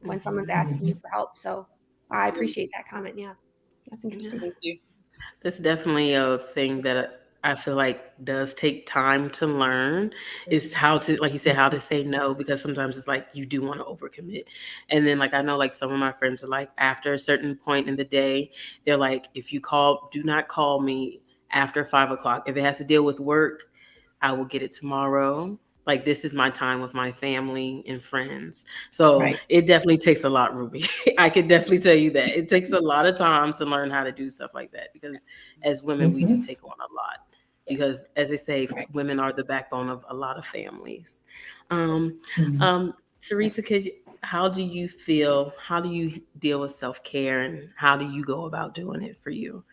when someone's asking you for help. So I appreciate that comment. Yeah, that's interesting. Thank you. That's definitely a thing that I feel like does take time to learn, is how to, like you said, how to say no, because sometimes it's like you do want to overcommit. And then like I know like some of my friends are like, after a certain point in the day, they're like, if you call, do not call me after 5 o'clock. If it has to deal with work, I will get it tomorrow. Like this is my time with my family and friends. So it definitely takes a lot, Ruby. I can definitely tell you that. It takes a lot of time to learn how to do stuff like that, because as women, we do take on a lot. Because as they say, women are the backbone of a lot of families. Teresa, how do you feel? How do you deal with self-care, and how do you go about doing it for you?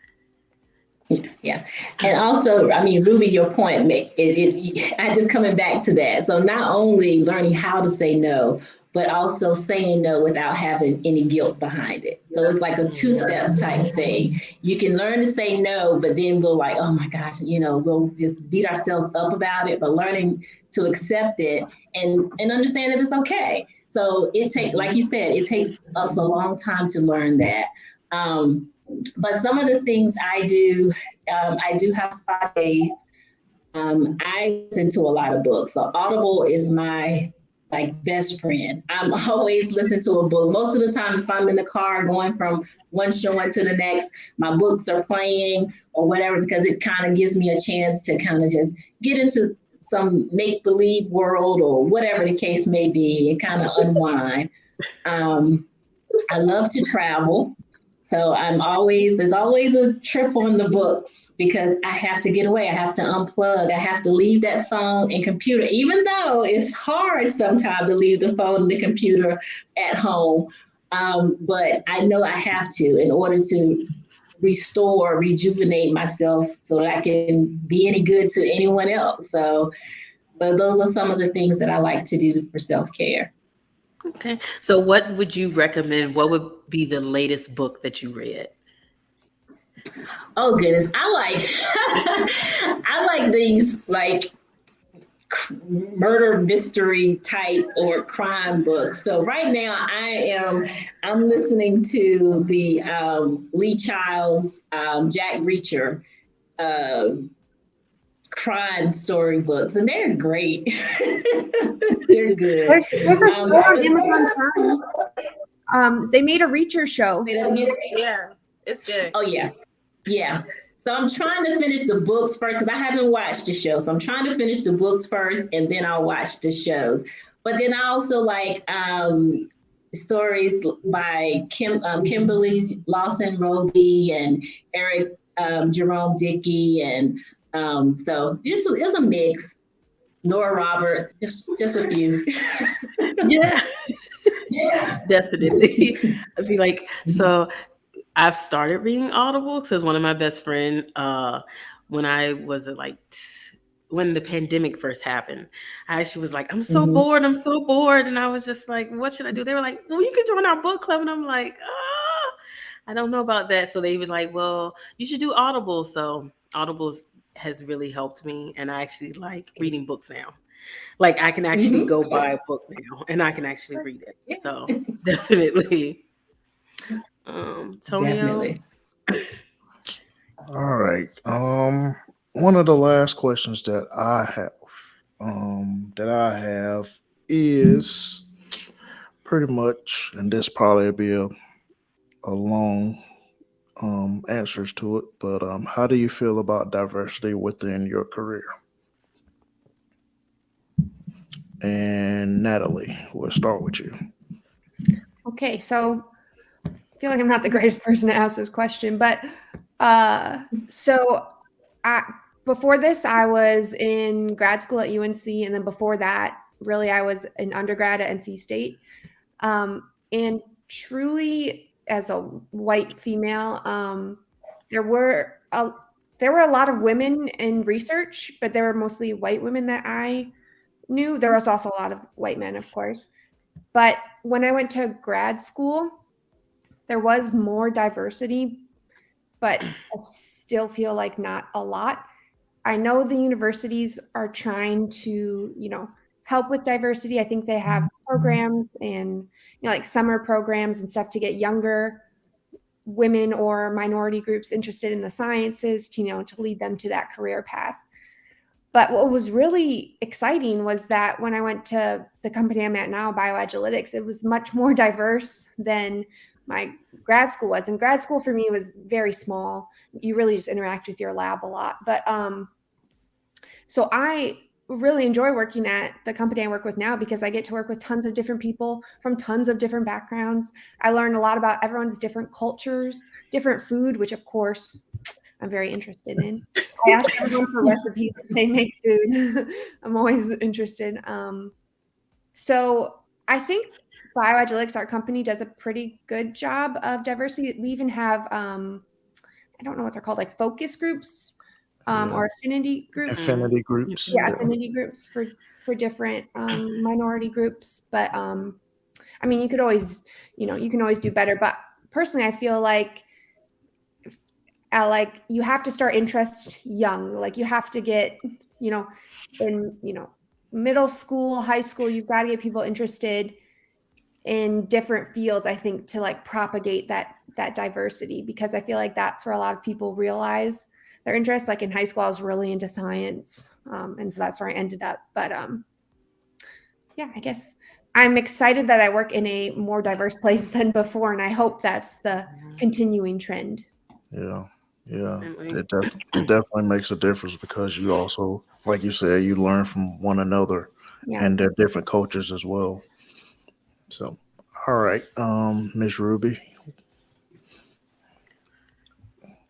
Yeah. And also, I mean, Ruby, your point, I just coming back to that. So not only learning how to say no, but also saying no without having any guilt behind it. So it's like a two-step type thing. You can learn to say no, but then we'll like, oh my gosh, we'll just beat ourselves up about it, but learning to accept it and understand that it's okay. So like you said, it takes us a long time to learn that. But some of the things I do have spa days. I listen to a lot of books. So Audible is my best friend. I'm always listening to a book. Most of the time, if I'm in the car going from one showing to the next, my books are playing or whatever, because it kind of gives me a chance to kind of just get into some make-believe world or whatever the case may be and kind of unwind. I love to travel. So there's always a trip on the books, because I have to get away. I have to unplug. I have to leave that phone and computer, even though it's hard sometimes to leave the phone and the computer at home. But I know I have to, in order to rejuvenate myself so that I can be any good to anyone else. But those are some of the things that I like to do for self-care. Okay. So what would you recommend? What would be the latest book that you read? Oh goodness, I like I like these like murder mystery type or crime books. So right now I'm listening to the Lee Child's Jack Reacher uh, crime story books, and they're great. They're good. There's a show on As Amazon far Prime. They made a Reacher show. say that again. Yeah, it's good. Oh yeah, yeah. So I'm trying to finish the books first because I haven't watched the show. So I'm trying to finish the books first, and then I'll watch the shows. But then I also like stories by Kimberly Lawson Roby and Eric Jerome Dickey, and so just it's a mix. Nora Roberts, just a few. Yeah, Yeah. definitely. I feel like so. I've started reading Audible because one of my best friend, when I was when the pandemic first happened, I actually was like, I'm so bored, and I was just like, what should I do? They were like, well, you can join our book club, and I'm like, I don't know about that. So they was like, well, you should do Audible. So Audible has really helped me, and I actually like reading books now. Like I can actually go buy a book now, and I can actually read it. So definitely. Tonio. Definitely. All right. One of the last questions that I have is pretty much, and this probably be a long answers to it, but how do you feel about diversity within your career? And Natalie, we'll start with you. Okay, so I feel like I'm not the greatest person to ask this question, but so I before this I was in grad school at UNC, and then before that, really I was an undergrad at NC State. And truly, as a white female, there were a lot of women in research, but there were mostly white women that I knew. There was also a lot of white men, of course. But when I went to grad school, there was more diversity, but I still feel like not a lot. I know the universities are trying to, help with diversity. I think they have programs and, like summer programs and stuff to get younger women or minority groups interested in the sciences to, to lead them to that career path. But what was really exciting was that when I went to the company I'm at now, Bioagilitics, it was much more diverse than my grad school was. And grad school for me was very small. You really just interact with your lab a lot. But so I really enjoy working at the company I work with now because I get to work with tons of different people from tons of different backgrounds. I learn a lot about everyone's different cultures, different food, which of course I'm very interested in. I ask everyone for recipes if they make food. I'm always interested. So I think Bioagilitics, our company, does a pretty good job of diversity. We even have, I don't know what they're called, like focus groups or affinity groups. Affinity groups. Yeah, affinity groups for different minority groups. But I mean, you could always, you can always do better. But personally, I feel like you have to start interest young. Like you have to get, in middle school, high school, you've got to get people interested in different fields, I think, to like propagate that diversity, because I feel like that's where a lot of people realize their interest. Like in high school, I was really into science, and so that's where I ended up. But yeah, I guess I'm excited that I work in a more diverse place than before, and I hope that's the continuing trend. Yeah. It definitely makes a difference because you also, like you said, you learn from one another and their different cultures as well. So, all right, Miss Ruby.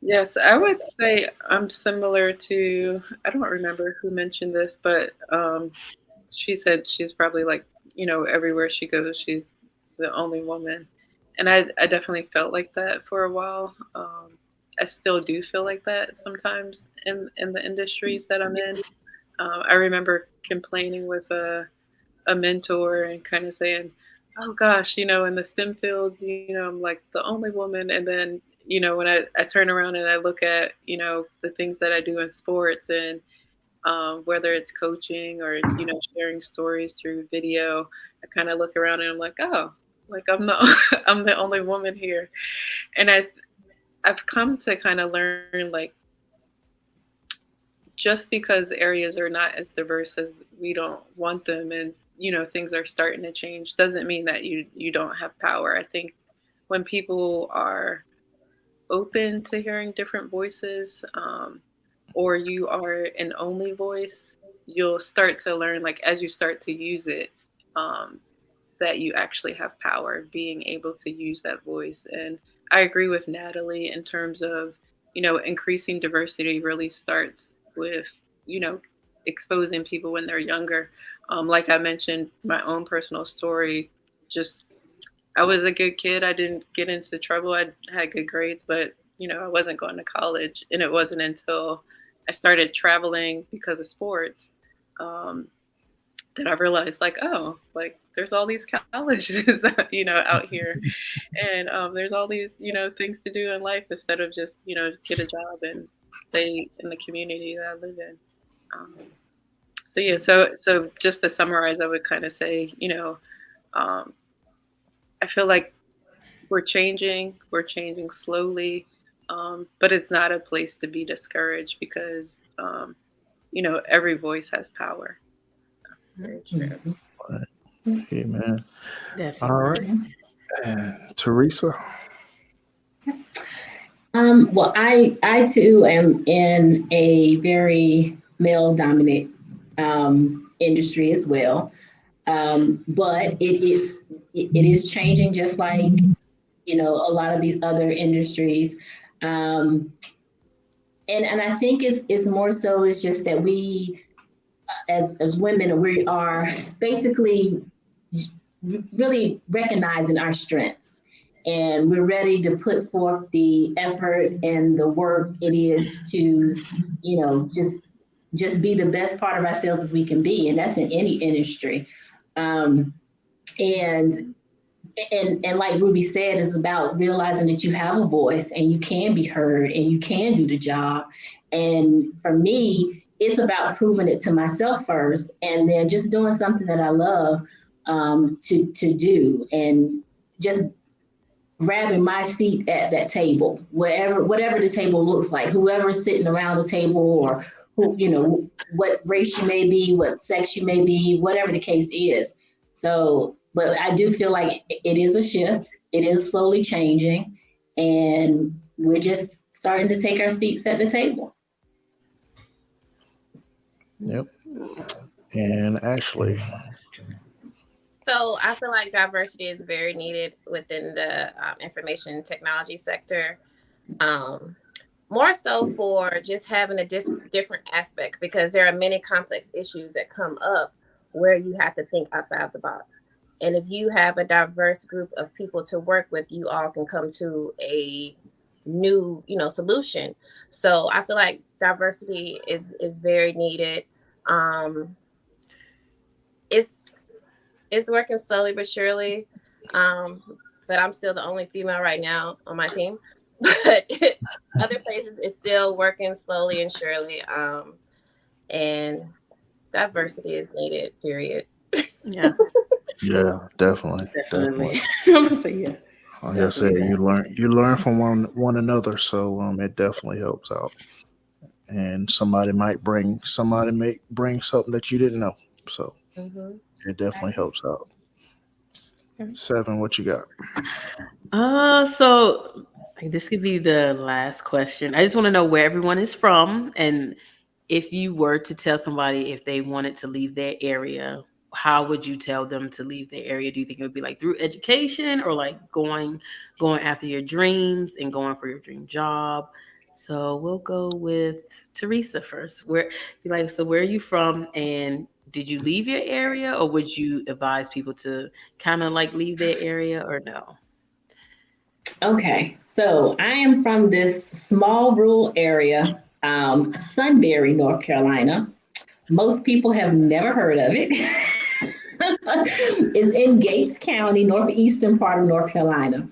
Yes, I would say I'm similar to, I don't remember who mentioned this, but she said she's probably like, everywhere she goes, she's the only woman. And I definitely felt like that for a while. I still do feel like that sometimes in the industries that I'm in. I remember complaining with a mentor and kind of saying, oh gosh, in the STEM fields, I'm like the only woman. And then when I turn around and I look at, the things that I do in sports, and whether it's coaching or, sharing stories through video, I kind of look around and I'm like, oh, like I'm the, I'm the only woman here. And I've come to kind of learn, like, just because areas are not as diverse as we don't want them, and things are starting to change, doesn't mean that you don't have power. I think when people are open to hearing different voices, or you are an only voice, you'll start to learn, like, as you start to use it, um, that you actually have power being able to use that voice. And I agree with Natalie in terms of, increasing diversity really starts with, you know, exposing people when they're younger. Like I mentioned, my own personal story, just I was a good kid. I didn't get into trouble. I had good grades, but I wasn't going to college. And it wasn't until I started traveling because of sports, um, that I realized, like, oh, like there's all these colleges, out here, and there's all these, things to do in life instead of just, get a job and stay in the community that I live in. Um, so yeah, so just to summarize, I would kind of say, um, I feel like we're changing slowly, but it's not a place to be discouraged because, every voice has power. Very true. Amen. Definitely. All right. And Teresa. Well, I too am in a very male dominant industry as well. But it is changing, just like, a lot of these other industries. And I think it's more so, it's just that we, as women, we are basically really recognizing our strengths, and we're ready to put forth the effort and the work it is to, just be the best part of ourselves as we can be, and that's in any industry. Um, and and like Ruby said, it's about realizing that you have a voice and you can be heard and you can do the job. And for me, it's about proving it to myself first, and then just doing something that I love, to do, and just grabbing my seat at that table, whatever the table looks like, whoever's sitting around the table, or who, what race you may be, what sex you may be, whatever the case is. So, but I do feel like it is a shift. It is slowly changing, and we're just starting to take our seats at the table. Yep. And Ashley. So I feel like diversity is very needed within the information technology sector. More so for just having a different aspect, because there are many complex issues that come up where you have to think outside the box. And if you have a diverse group of people to work with, you all can come to a new, solution. So I feel like diversity is very needed. It's working slowly but surely. But I'm still the only female right now on my team. But other places, it's still working slowly and surely. And diversity is needed, period. Yeah. Yeah, definitely. Definitely. I'm gonna say yeah. Like I said, you learn from one another, so it definitely helps out. And somebody may bring something that you didn't know. So it definitely helps out. 7, what you got? So this could be the last question. I just want to know where everyone is from, and if you were to tell somebody if they wanted to leave their area, how would you tell them to leave their area? Do you think it would be like through education, or like going after your dreams and going for your dream job? So we'll go with Teresa first. So where are you from, and did you leave your area, or would you advise people to kind of like leave their area, or no? Okay, so I am from this small rural area, Sunbury, North Carolina. Most people have never heard of it. It's in Gates County, northeastern part of North Carolina.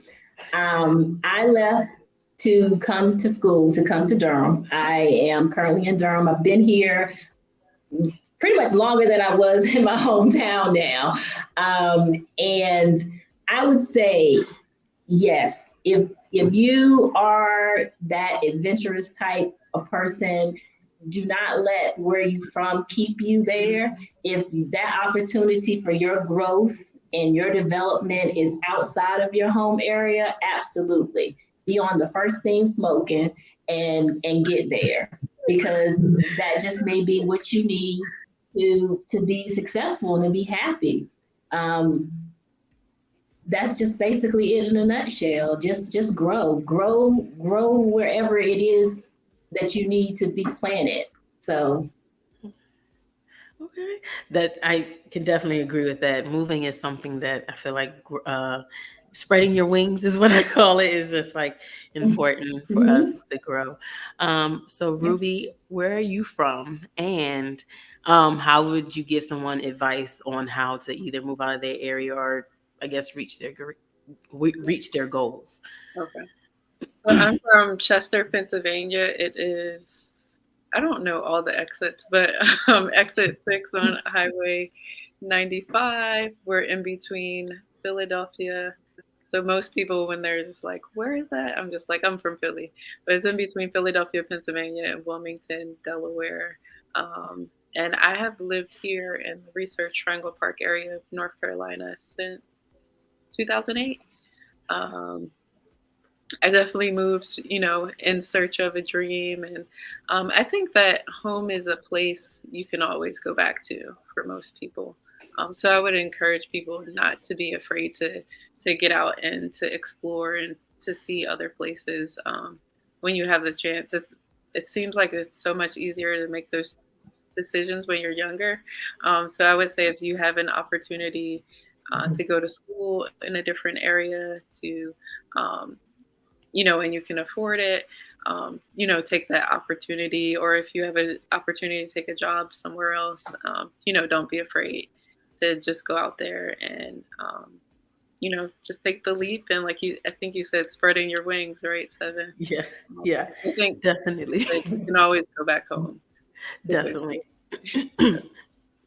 I left to come to school, to come to Durham. I am currently in Durham. I've been here pretty much longer than I was in my hometown now. And I would say, yes, if you are that adventurous type of person, do not let where you from keep you there. If that opportunity for your growth and your development is outside of your home area, absolutely. Be on the first thing smoking and get there, because that just may be what you need to be successful and to be happy. That's just basically it in a nutshell. Just grow wherever it is that you need to be planted. So Okay. That I can definitely agree with that. Moving is something that I feel like spreading your wings is what I call it, is just like important for us to grow. So Ruby, where are you from? And how would you give someone advice on how to either move out of their area or I guess reach their goals? Okay. So I'm from Chester, Pennsylvania. It is, I don't know all the exits, but exit 6 on Highway 95. We're in between Philadelphia. So most people, when they're just like, where is that? I'm just like, I'm from Philly. But it's in between Philadelphia, Pennsylvania, and Wilmington, Delaware. And I have lived here in the Research Triangle Park area of North Carolina since 2008. I definitely moved, in search of a dream. And I think that home is a place you can always go back to for most people. So I would encourage people not to be afraid to get out and to explore and to see other places when you have the chance. It seems like it's so much easier to make those decisions when you're younger. So I would say if you have an opportunity to go to school in a different area, to and you can afford it, take that opportunity. Or if you have an opportunity to take a job somewhere else, don't be afraid to just go out there and, just take the leap. And I think you said spreading your wings, right, Seven? Yeah, I think definitely. you can always go back home. Definitely.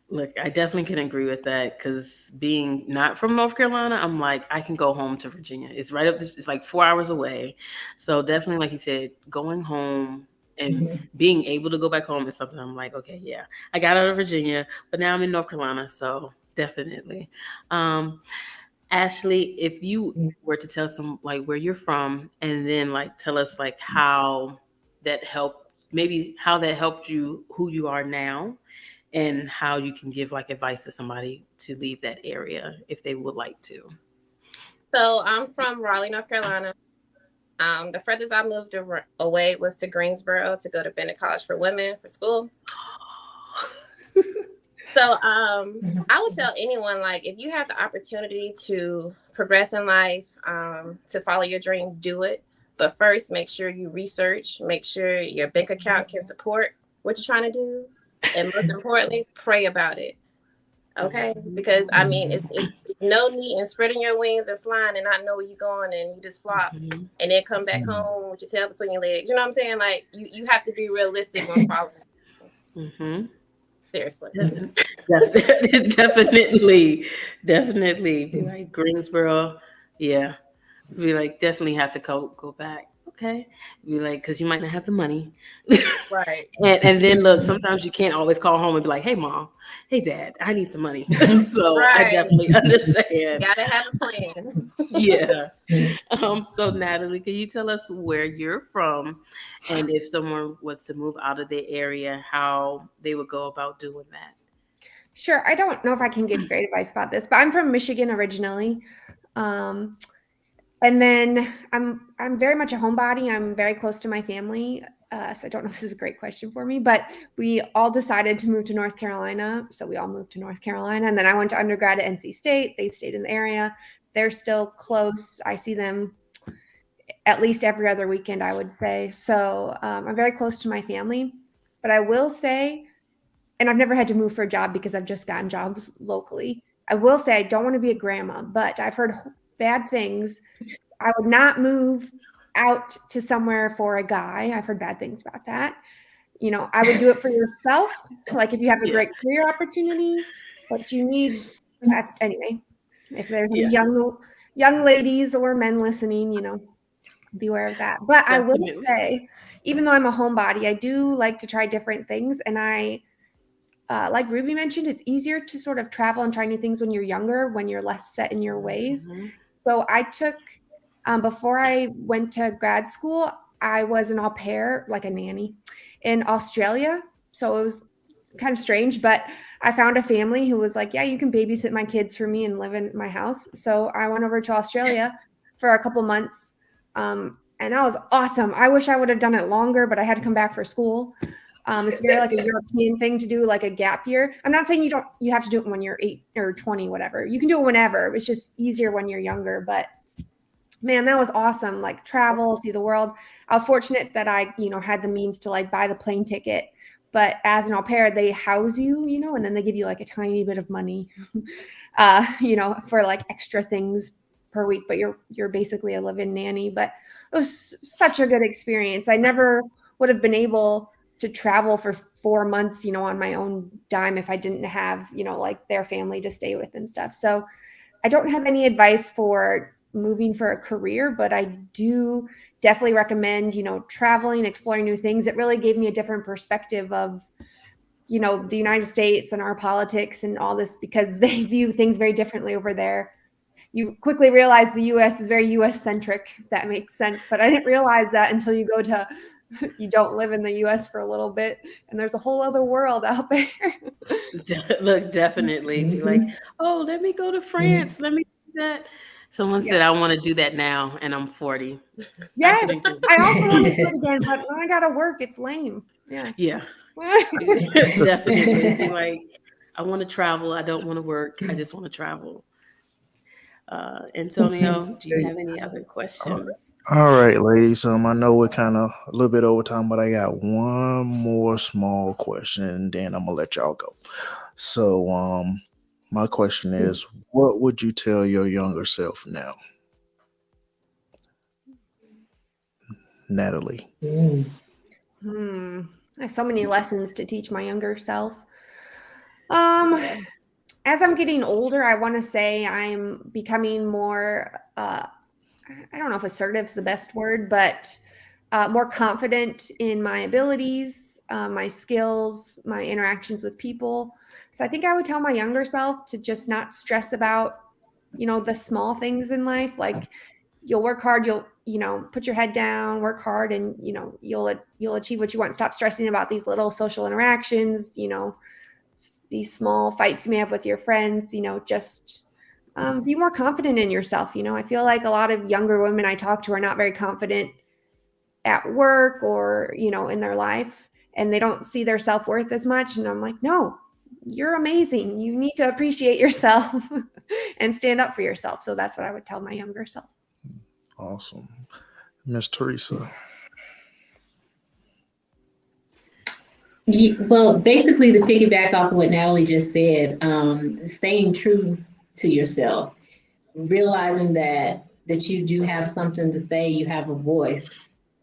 Look, I definitely can agree with that because being not from North Carolina, I'm like, I can go home to Virginia. It's right up this, it's like 4 hours away. So definitely, like you said, going home and being able to go back home is something I'm like, okay, yeah, I got out of Virginia, but now I'm in North Carolina. So definitely. Ashley, if you were to tell some like where you're from and then like tell us like how that helped, maybe how that helped you, who you are now, and how you can give like advice to somebody to leave that area if they would like to. So I'm from Raleigh, North Carolina. The furthest I moved away was to Greensboro to go to Bennett College for Women for school. So I would tell anyone, like, if you have the opportunity to progress in life, to follow your dreams, do it. But first, make sure you research, make sure your bank account can support what you're trying to do. And most importantly, pray about it. Okay? Because, I mean, it's no need in spreading your wings and flying and not know where you're going and you just flop and then come back home with your tail between your legs. You know what I'm saying? Like, you have to be realistic when following things. Seriously. Definitely. Be like Greensboro. Yeah. Be like, definitely have to go back. Okay. Be like, because you might not have the money. Right. And then look, sometimes you can't always call home and be like, hey, mom, hey, dad, I need some money. So I definitely understand. You gotta have a plan. Yeah. So Natalie, can you tell us where you're from and if someone was to move out of their area, how they would go about doing that? Sure. I don't know if I can give great advice about this, but I'm from Michigan originally. And then I'm very much a homebody. I'm very close to my family. So I don't know if this is a great question for me, but we all decided to move to North Carolina. So we all moved to North Carolina. And then I went to undergrad at NC State. They stayed in the area. They're still close. I see them at least every other weekend, I would say. So I'm very close to my family. But I will say, and I've never had to move for a job because I've just gotten jobs locally. I will say I don't want to be a grandma, but I've heard bad things. I would not move out to somewhere for a guy, I've heard bad things about that. You know, I would do it for yourself. Like if you have a great career opportunity, but you need, anyway, if there's any young ladies or men listening, you know, beware of that. But I will say, even though I'm a homebody, I do like to try different things. And I, like Ruby mentioned, it's easier to sort of travel and try new things when you're younger, when you're less set in your ways. So I took, before I went to grad school, I was an au pair, like a nanny, in Australia. So it was kind of strange, but I found a family who was like, yeah, you can babysit my kids for me and live in my house. So I went over to Australia for a couple months. And that was awesome. I wish I would have done it longer, but I had to come back for school. It's very like a European thing to do, like a gap year. I'm not saying you have to do it when you're 8 or 20, whatever. You can do it whenever. It's just easier when you're younger. But man, that was awesome. Like travel, see the world. I was fortunate that I, you know, had the means to like buy the plane ticket. But as an au pair, they house you, you know, and then they give you like a tiny bit of money, you know, for like extra things per week. But you're basically a live-in nanny. But it was such a good experience. I never would have been able to travel for 4 months, you know, on my own dime if I didn't have, you know, like their family to stay with and stuff. So I don't have any advice for moving for a career, but I do definitely recommend, you know, traveling, exploring new things. It really gave me a different perspective of, you know, the United States and our politics and all this, because they view things very differently over there. You quickly realize the US is very US centric, if that makes sense. But I didn't realize that until you go to, you don't live in the US for a little bit and there's a whole other world out there. Look, definitely be like, oh, let me go to France. Let me do that. Someone said, I want to do that now, and I'm 40. Yes, I also want to do it again, but when I gotta work, it's lame. Yeah. Definitely. Be like, I want to travel. I don't want to work. I just want to travel. Antonio, do you have any other questions? All right, ladies. I know we're kind of a little bit over time, but I got one more small question, and then I'm gonna let y'all go. So, my question is, what would you tell your younger self now, Natalie? I have so many lessons to teach my younger self. As I'm getting older, I want to say I'm becoming more, I don't know if assertive is the best word, but more confident in my abilities, my skills, my interactions with people. So I think I would tell my younger self to just not stress about, you know, the small things in life. Like you'll work hard, you'll, you know, put your head down, work hard, and, you know, you'll achieve what you want. Stop stressing about these little social interactions, you know, these small fights you may have with your friends, you know, just be more confident in yourself. You know, I feel like a lot of younger women I talk to are not very confident at work or, you know, in their life, and they don't see their self-worth as much. And I'm like, no, you're amazing. You need to appreciate yourself and stand up for yourself. So that's what I would tell my younger self. Awesome. Miss Teresa. Well, basically, to piggyback off of what Natalie just said, staying true to yourself, realizing that you do have something to say, you have a voice,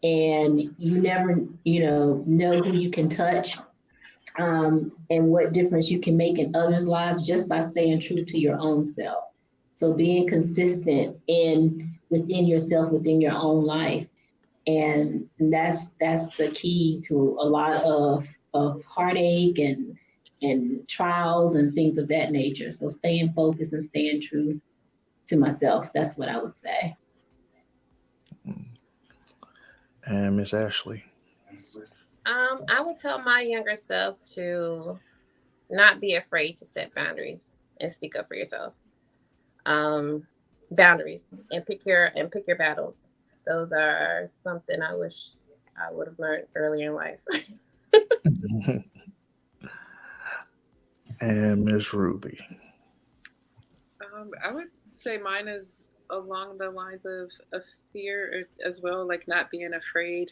and you never, know who you can touch, and what difference you can make in others' lives just by staying true to your own self. So being consistent within yourself, within your own life. And that's the key to a lot of heartache and trials and things of that nature. So staying focused and staying true to myself. That's what I would say. And Miss Ashley. I would tell my younger self to not be afraid to set boundaries and speak up for yourself. Boundaries and pick your battles. Those are something I wish I would have learned earlier in life. And Miss Ruby. I would say mine is along the lines of fear as well, like not being afraid.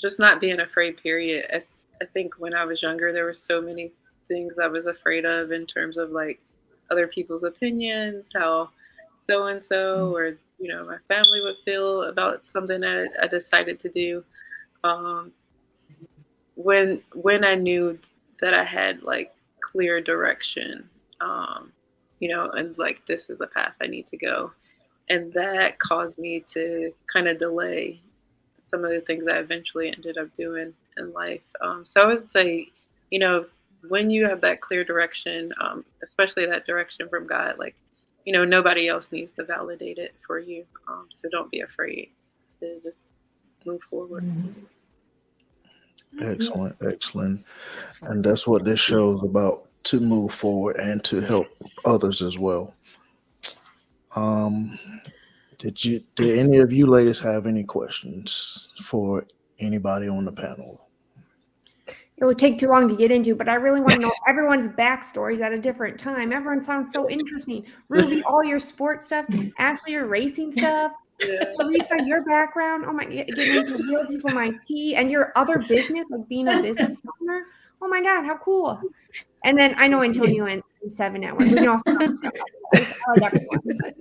Just not being afraid, period. I think when I was younger, there were so many things I was afraid of in terms of like other people's opinions, how so-and-so or my family would feel about something that I decided to do. Um, when I knew that I had like clear direction, and like this is the path I need to go, and that caused me to kind of delay some of the things I eventually ended up doing in life. So I would say, you know, when you have that clear direction, especially that direction from God, like, nobody else needs to validate it for you. So don't be afraid to just move forward. Excellent, excellent. And that's what this show is about, to move forward and to help others as well. Um, did any of you ladies have any questions for anybody on the panel? It would take too long to get into, but I really want to know everyone's backstories at a different time. Everyone sounds so interesting. Ruby, all your sports stuff. Ashley, your racing stuff. Yeah. Teresa, your background. Oh my, getting into realty from IT and your other business, like being a business owner. Oh my God, how cool. And then I know Antonio and Seven Network. We can also talk about that. I like everyone. But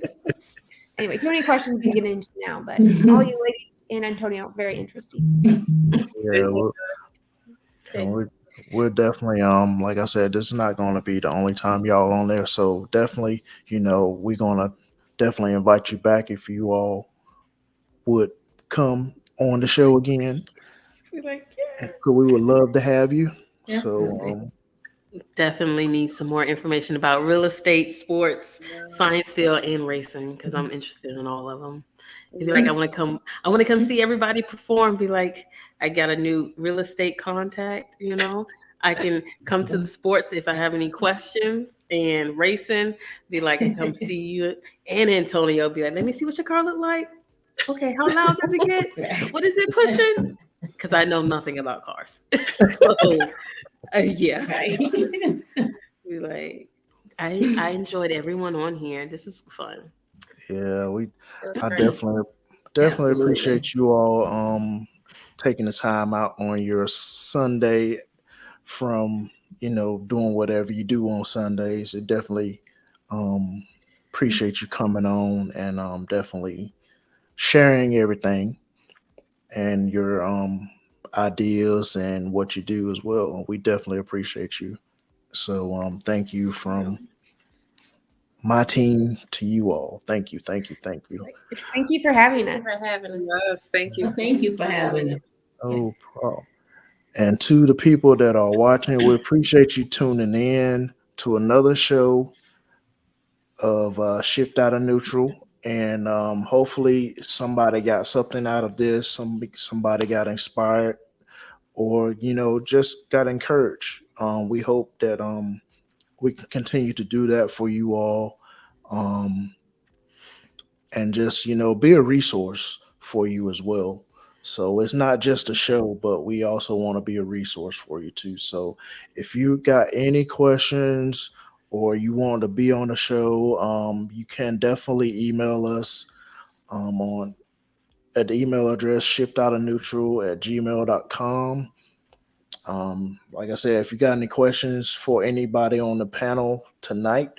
anyway, too many questions to get into now, but all you ladies and Antonio, very interesting. Yeah, we're definitely like I said, this is not going to be the only time y'all on there. So definitely, we're gonna definitely invite you back if you all would come on the show again. We're like, We would love to have you. Absolutely. So definitely need some more information about real estate, sports, science field, and racing because I'm interested in all of them. Be like, I want to come see everybody perform. Be like, I got a new real estate contact. I can come to the sports if I have any questions, and racing. Be like, I come see you and Antonio. Be like, let me see what your car look like. Okay, how loud does it get? What is it pushing? Because I know nothing about cars. So. Yeah. Right. We like I enjoyed everyone on here. This is fun. yeah, I Great. definitely Absolutely. appreciate you all taking the time out on your Sunday from doing whatever you do on Sundays. It definitely appreciate you coming on and definitely sharing everything and your ideas and what you do as well. We definitely appreciate you. So thank you from my team to you all. Thank you, thank you, thank you. Thank you for having Thank us. you for having us. Yes, thank you. Thank you for having us. No problem. And to the people that are watching, we appreciate you tuning in to another show of Shift Out of Neutral. And hopefully somebody got something out of this. Somebody got inspired or, just got encouraged. We hope that we can continue to do that for you all. And just, be a resource for you as well. So it's not just a show, but we also want to be a resource for you too. So if you got any questions or you want to be on the show, you can definitely email us on at the email address shiftoutofneutral@gmail.com. Like I said, if you got any questions for anybody on the panel tonight,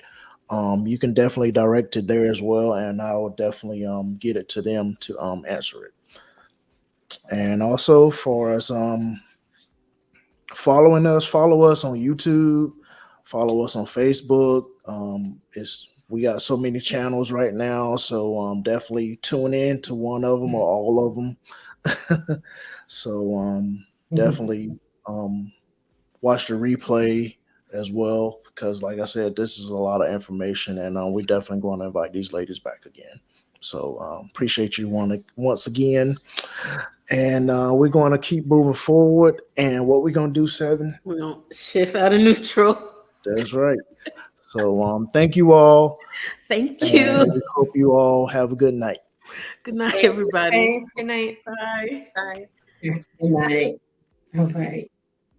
you can definitely direct it there as well, and I will definitely get it to them to answer it. And also for us follow us on YouTube, follow us on Facebook. We got so many channels right now, so definitely tune in to one of them or all of them. So definitely watch the replay as well, because like I said, this is a lot of information, and we're definitely going to invite these ladies back again. So appreciate you once again, and we're going to keep moving forward. And what we're going to do, Seven? We're gonna shift out of neutral. That's right. So thank you all. Thank And you. we hope you all have a good night. Good night, everybody. Thanks. Good night. Bye. Bye. Good night. All right.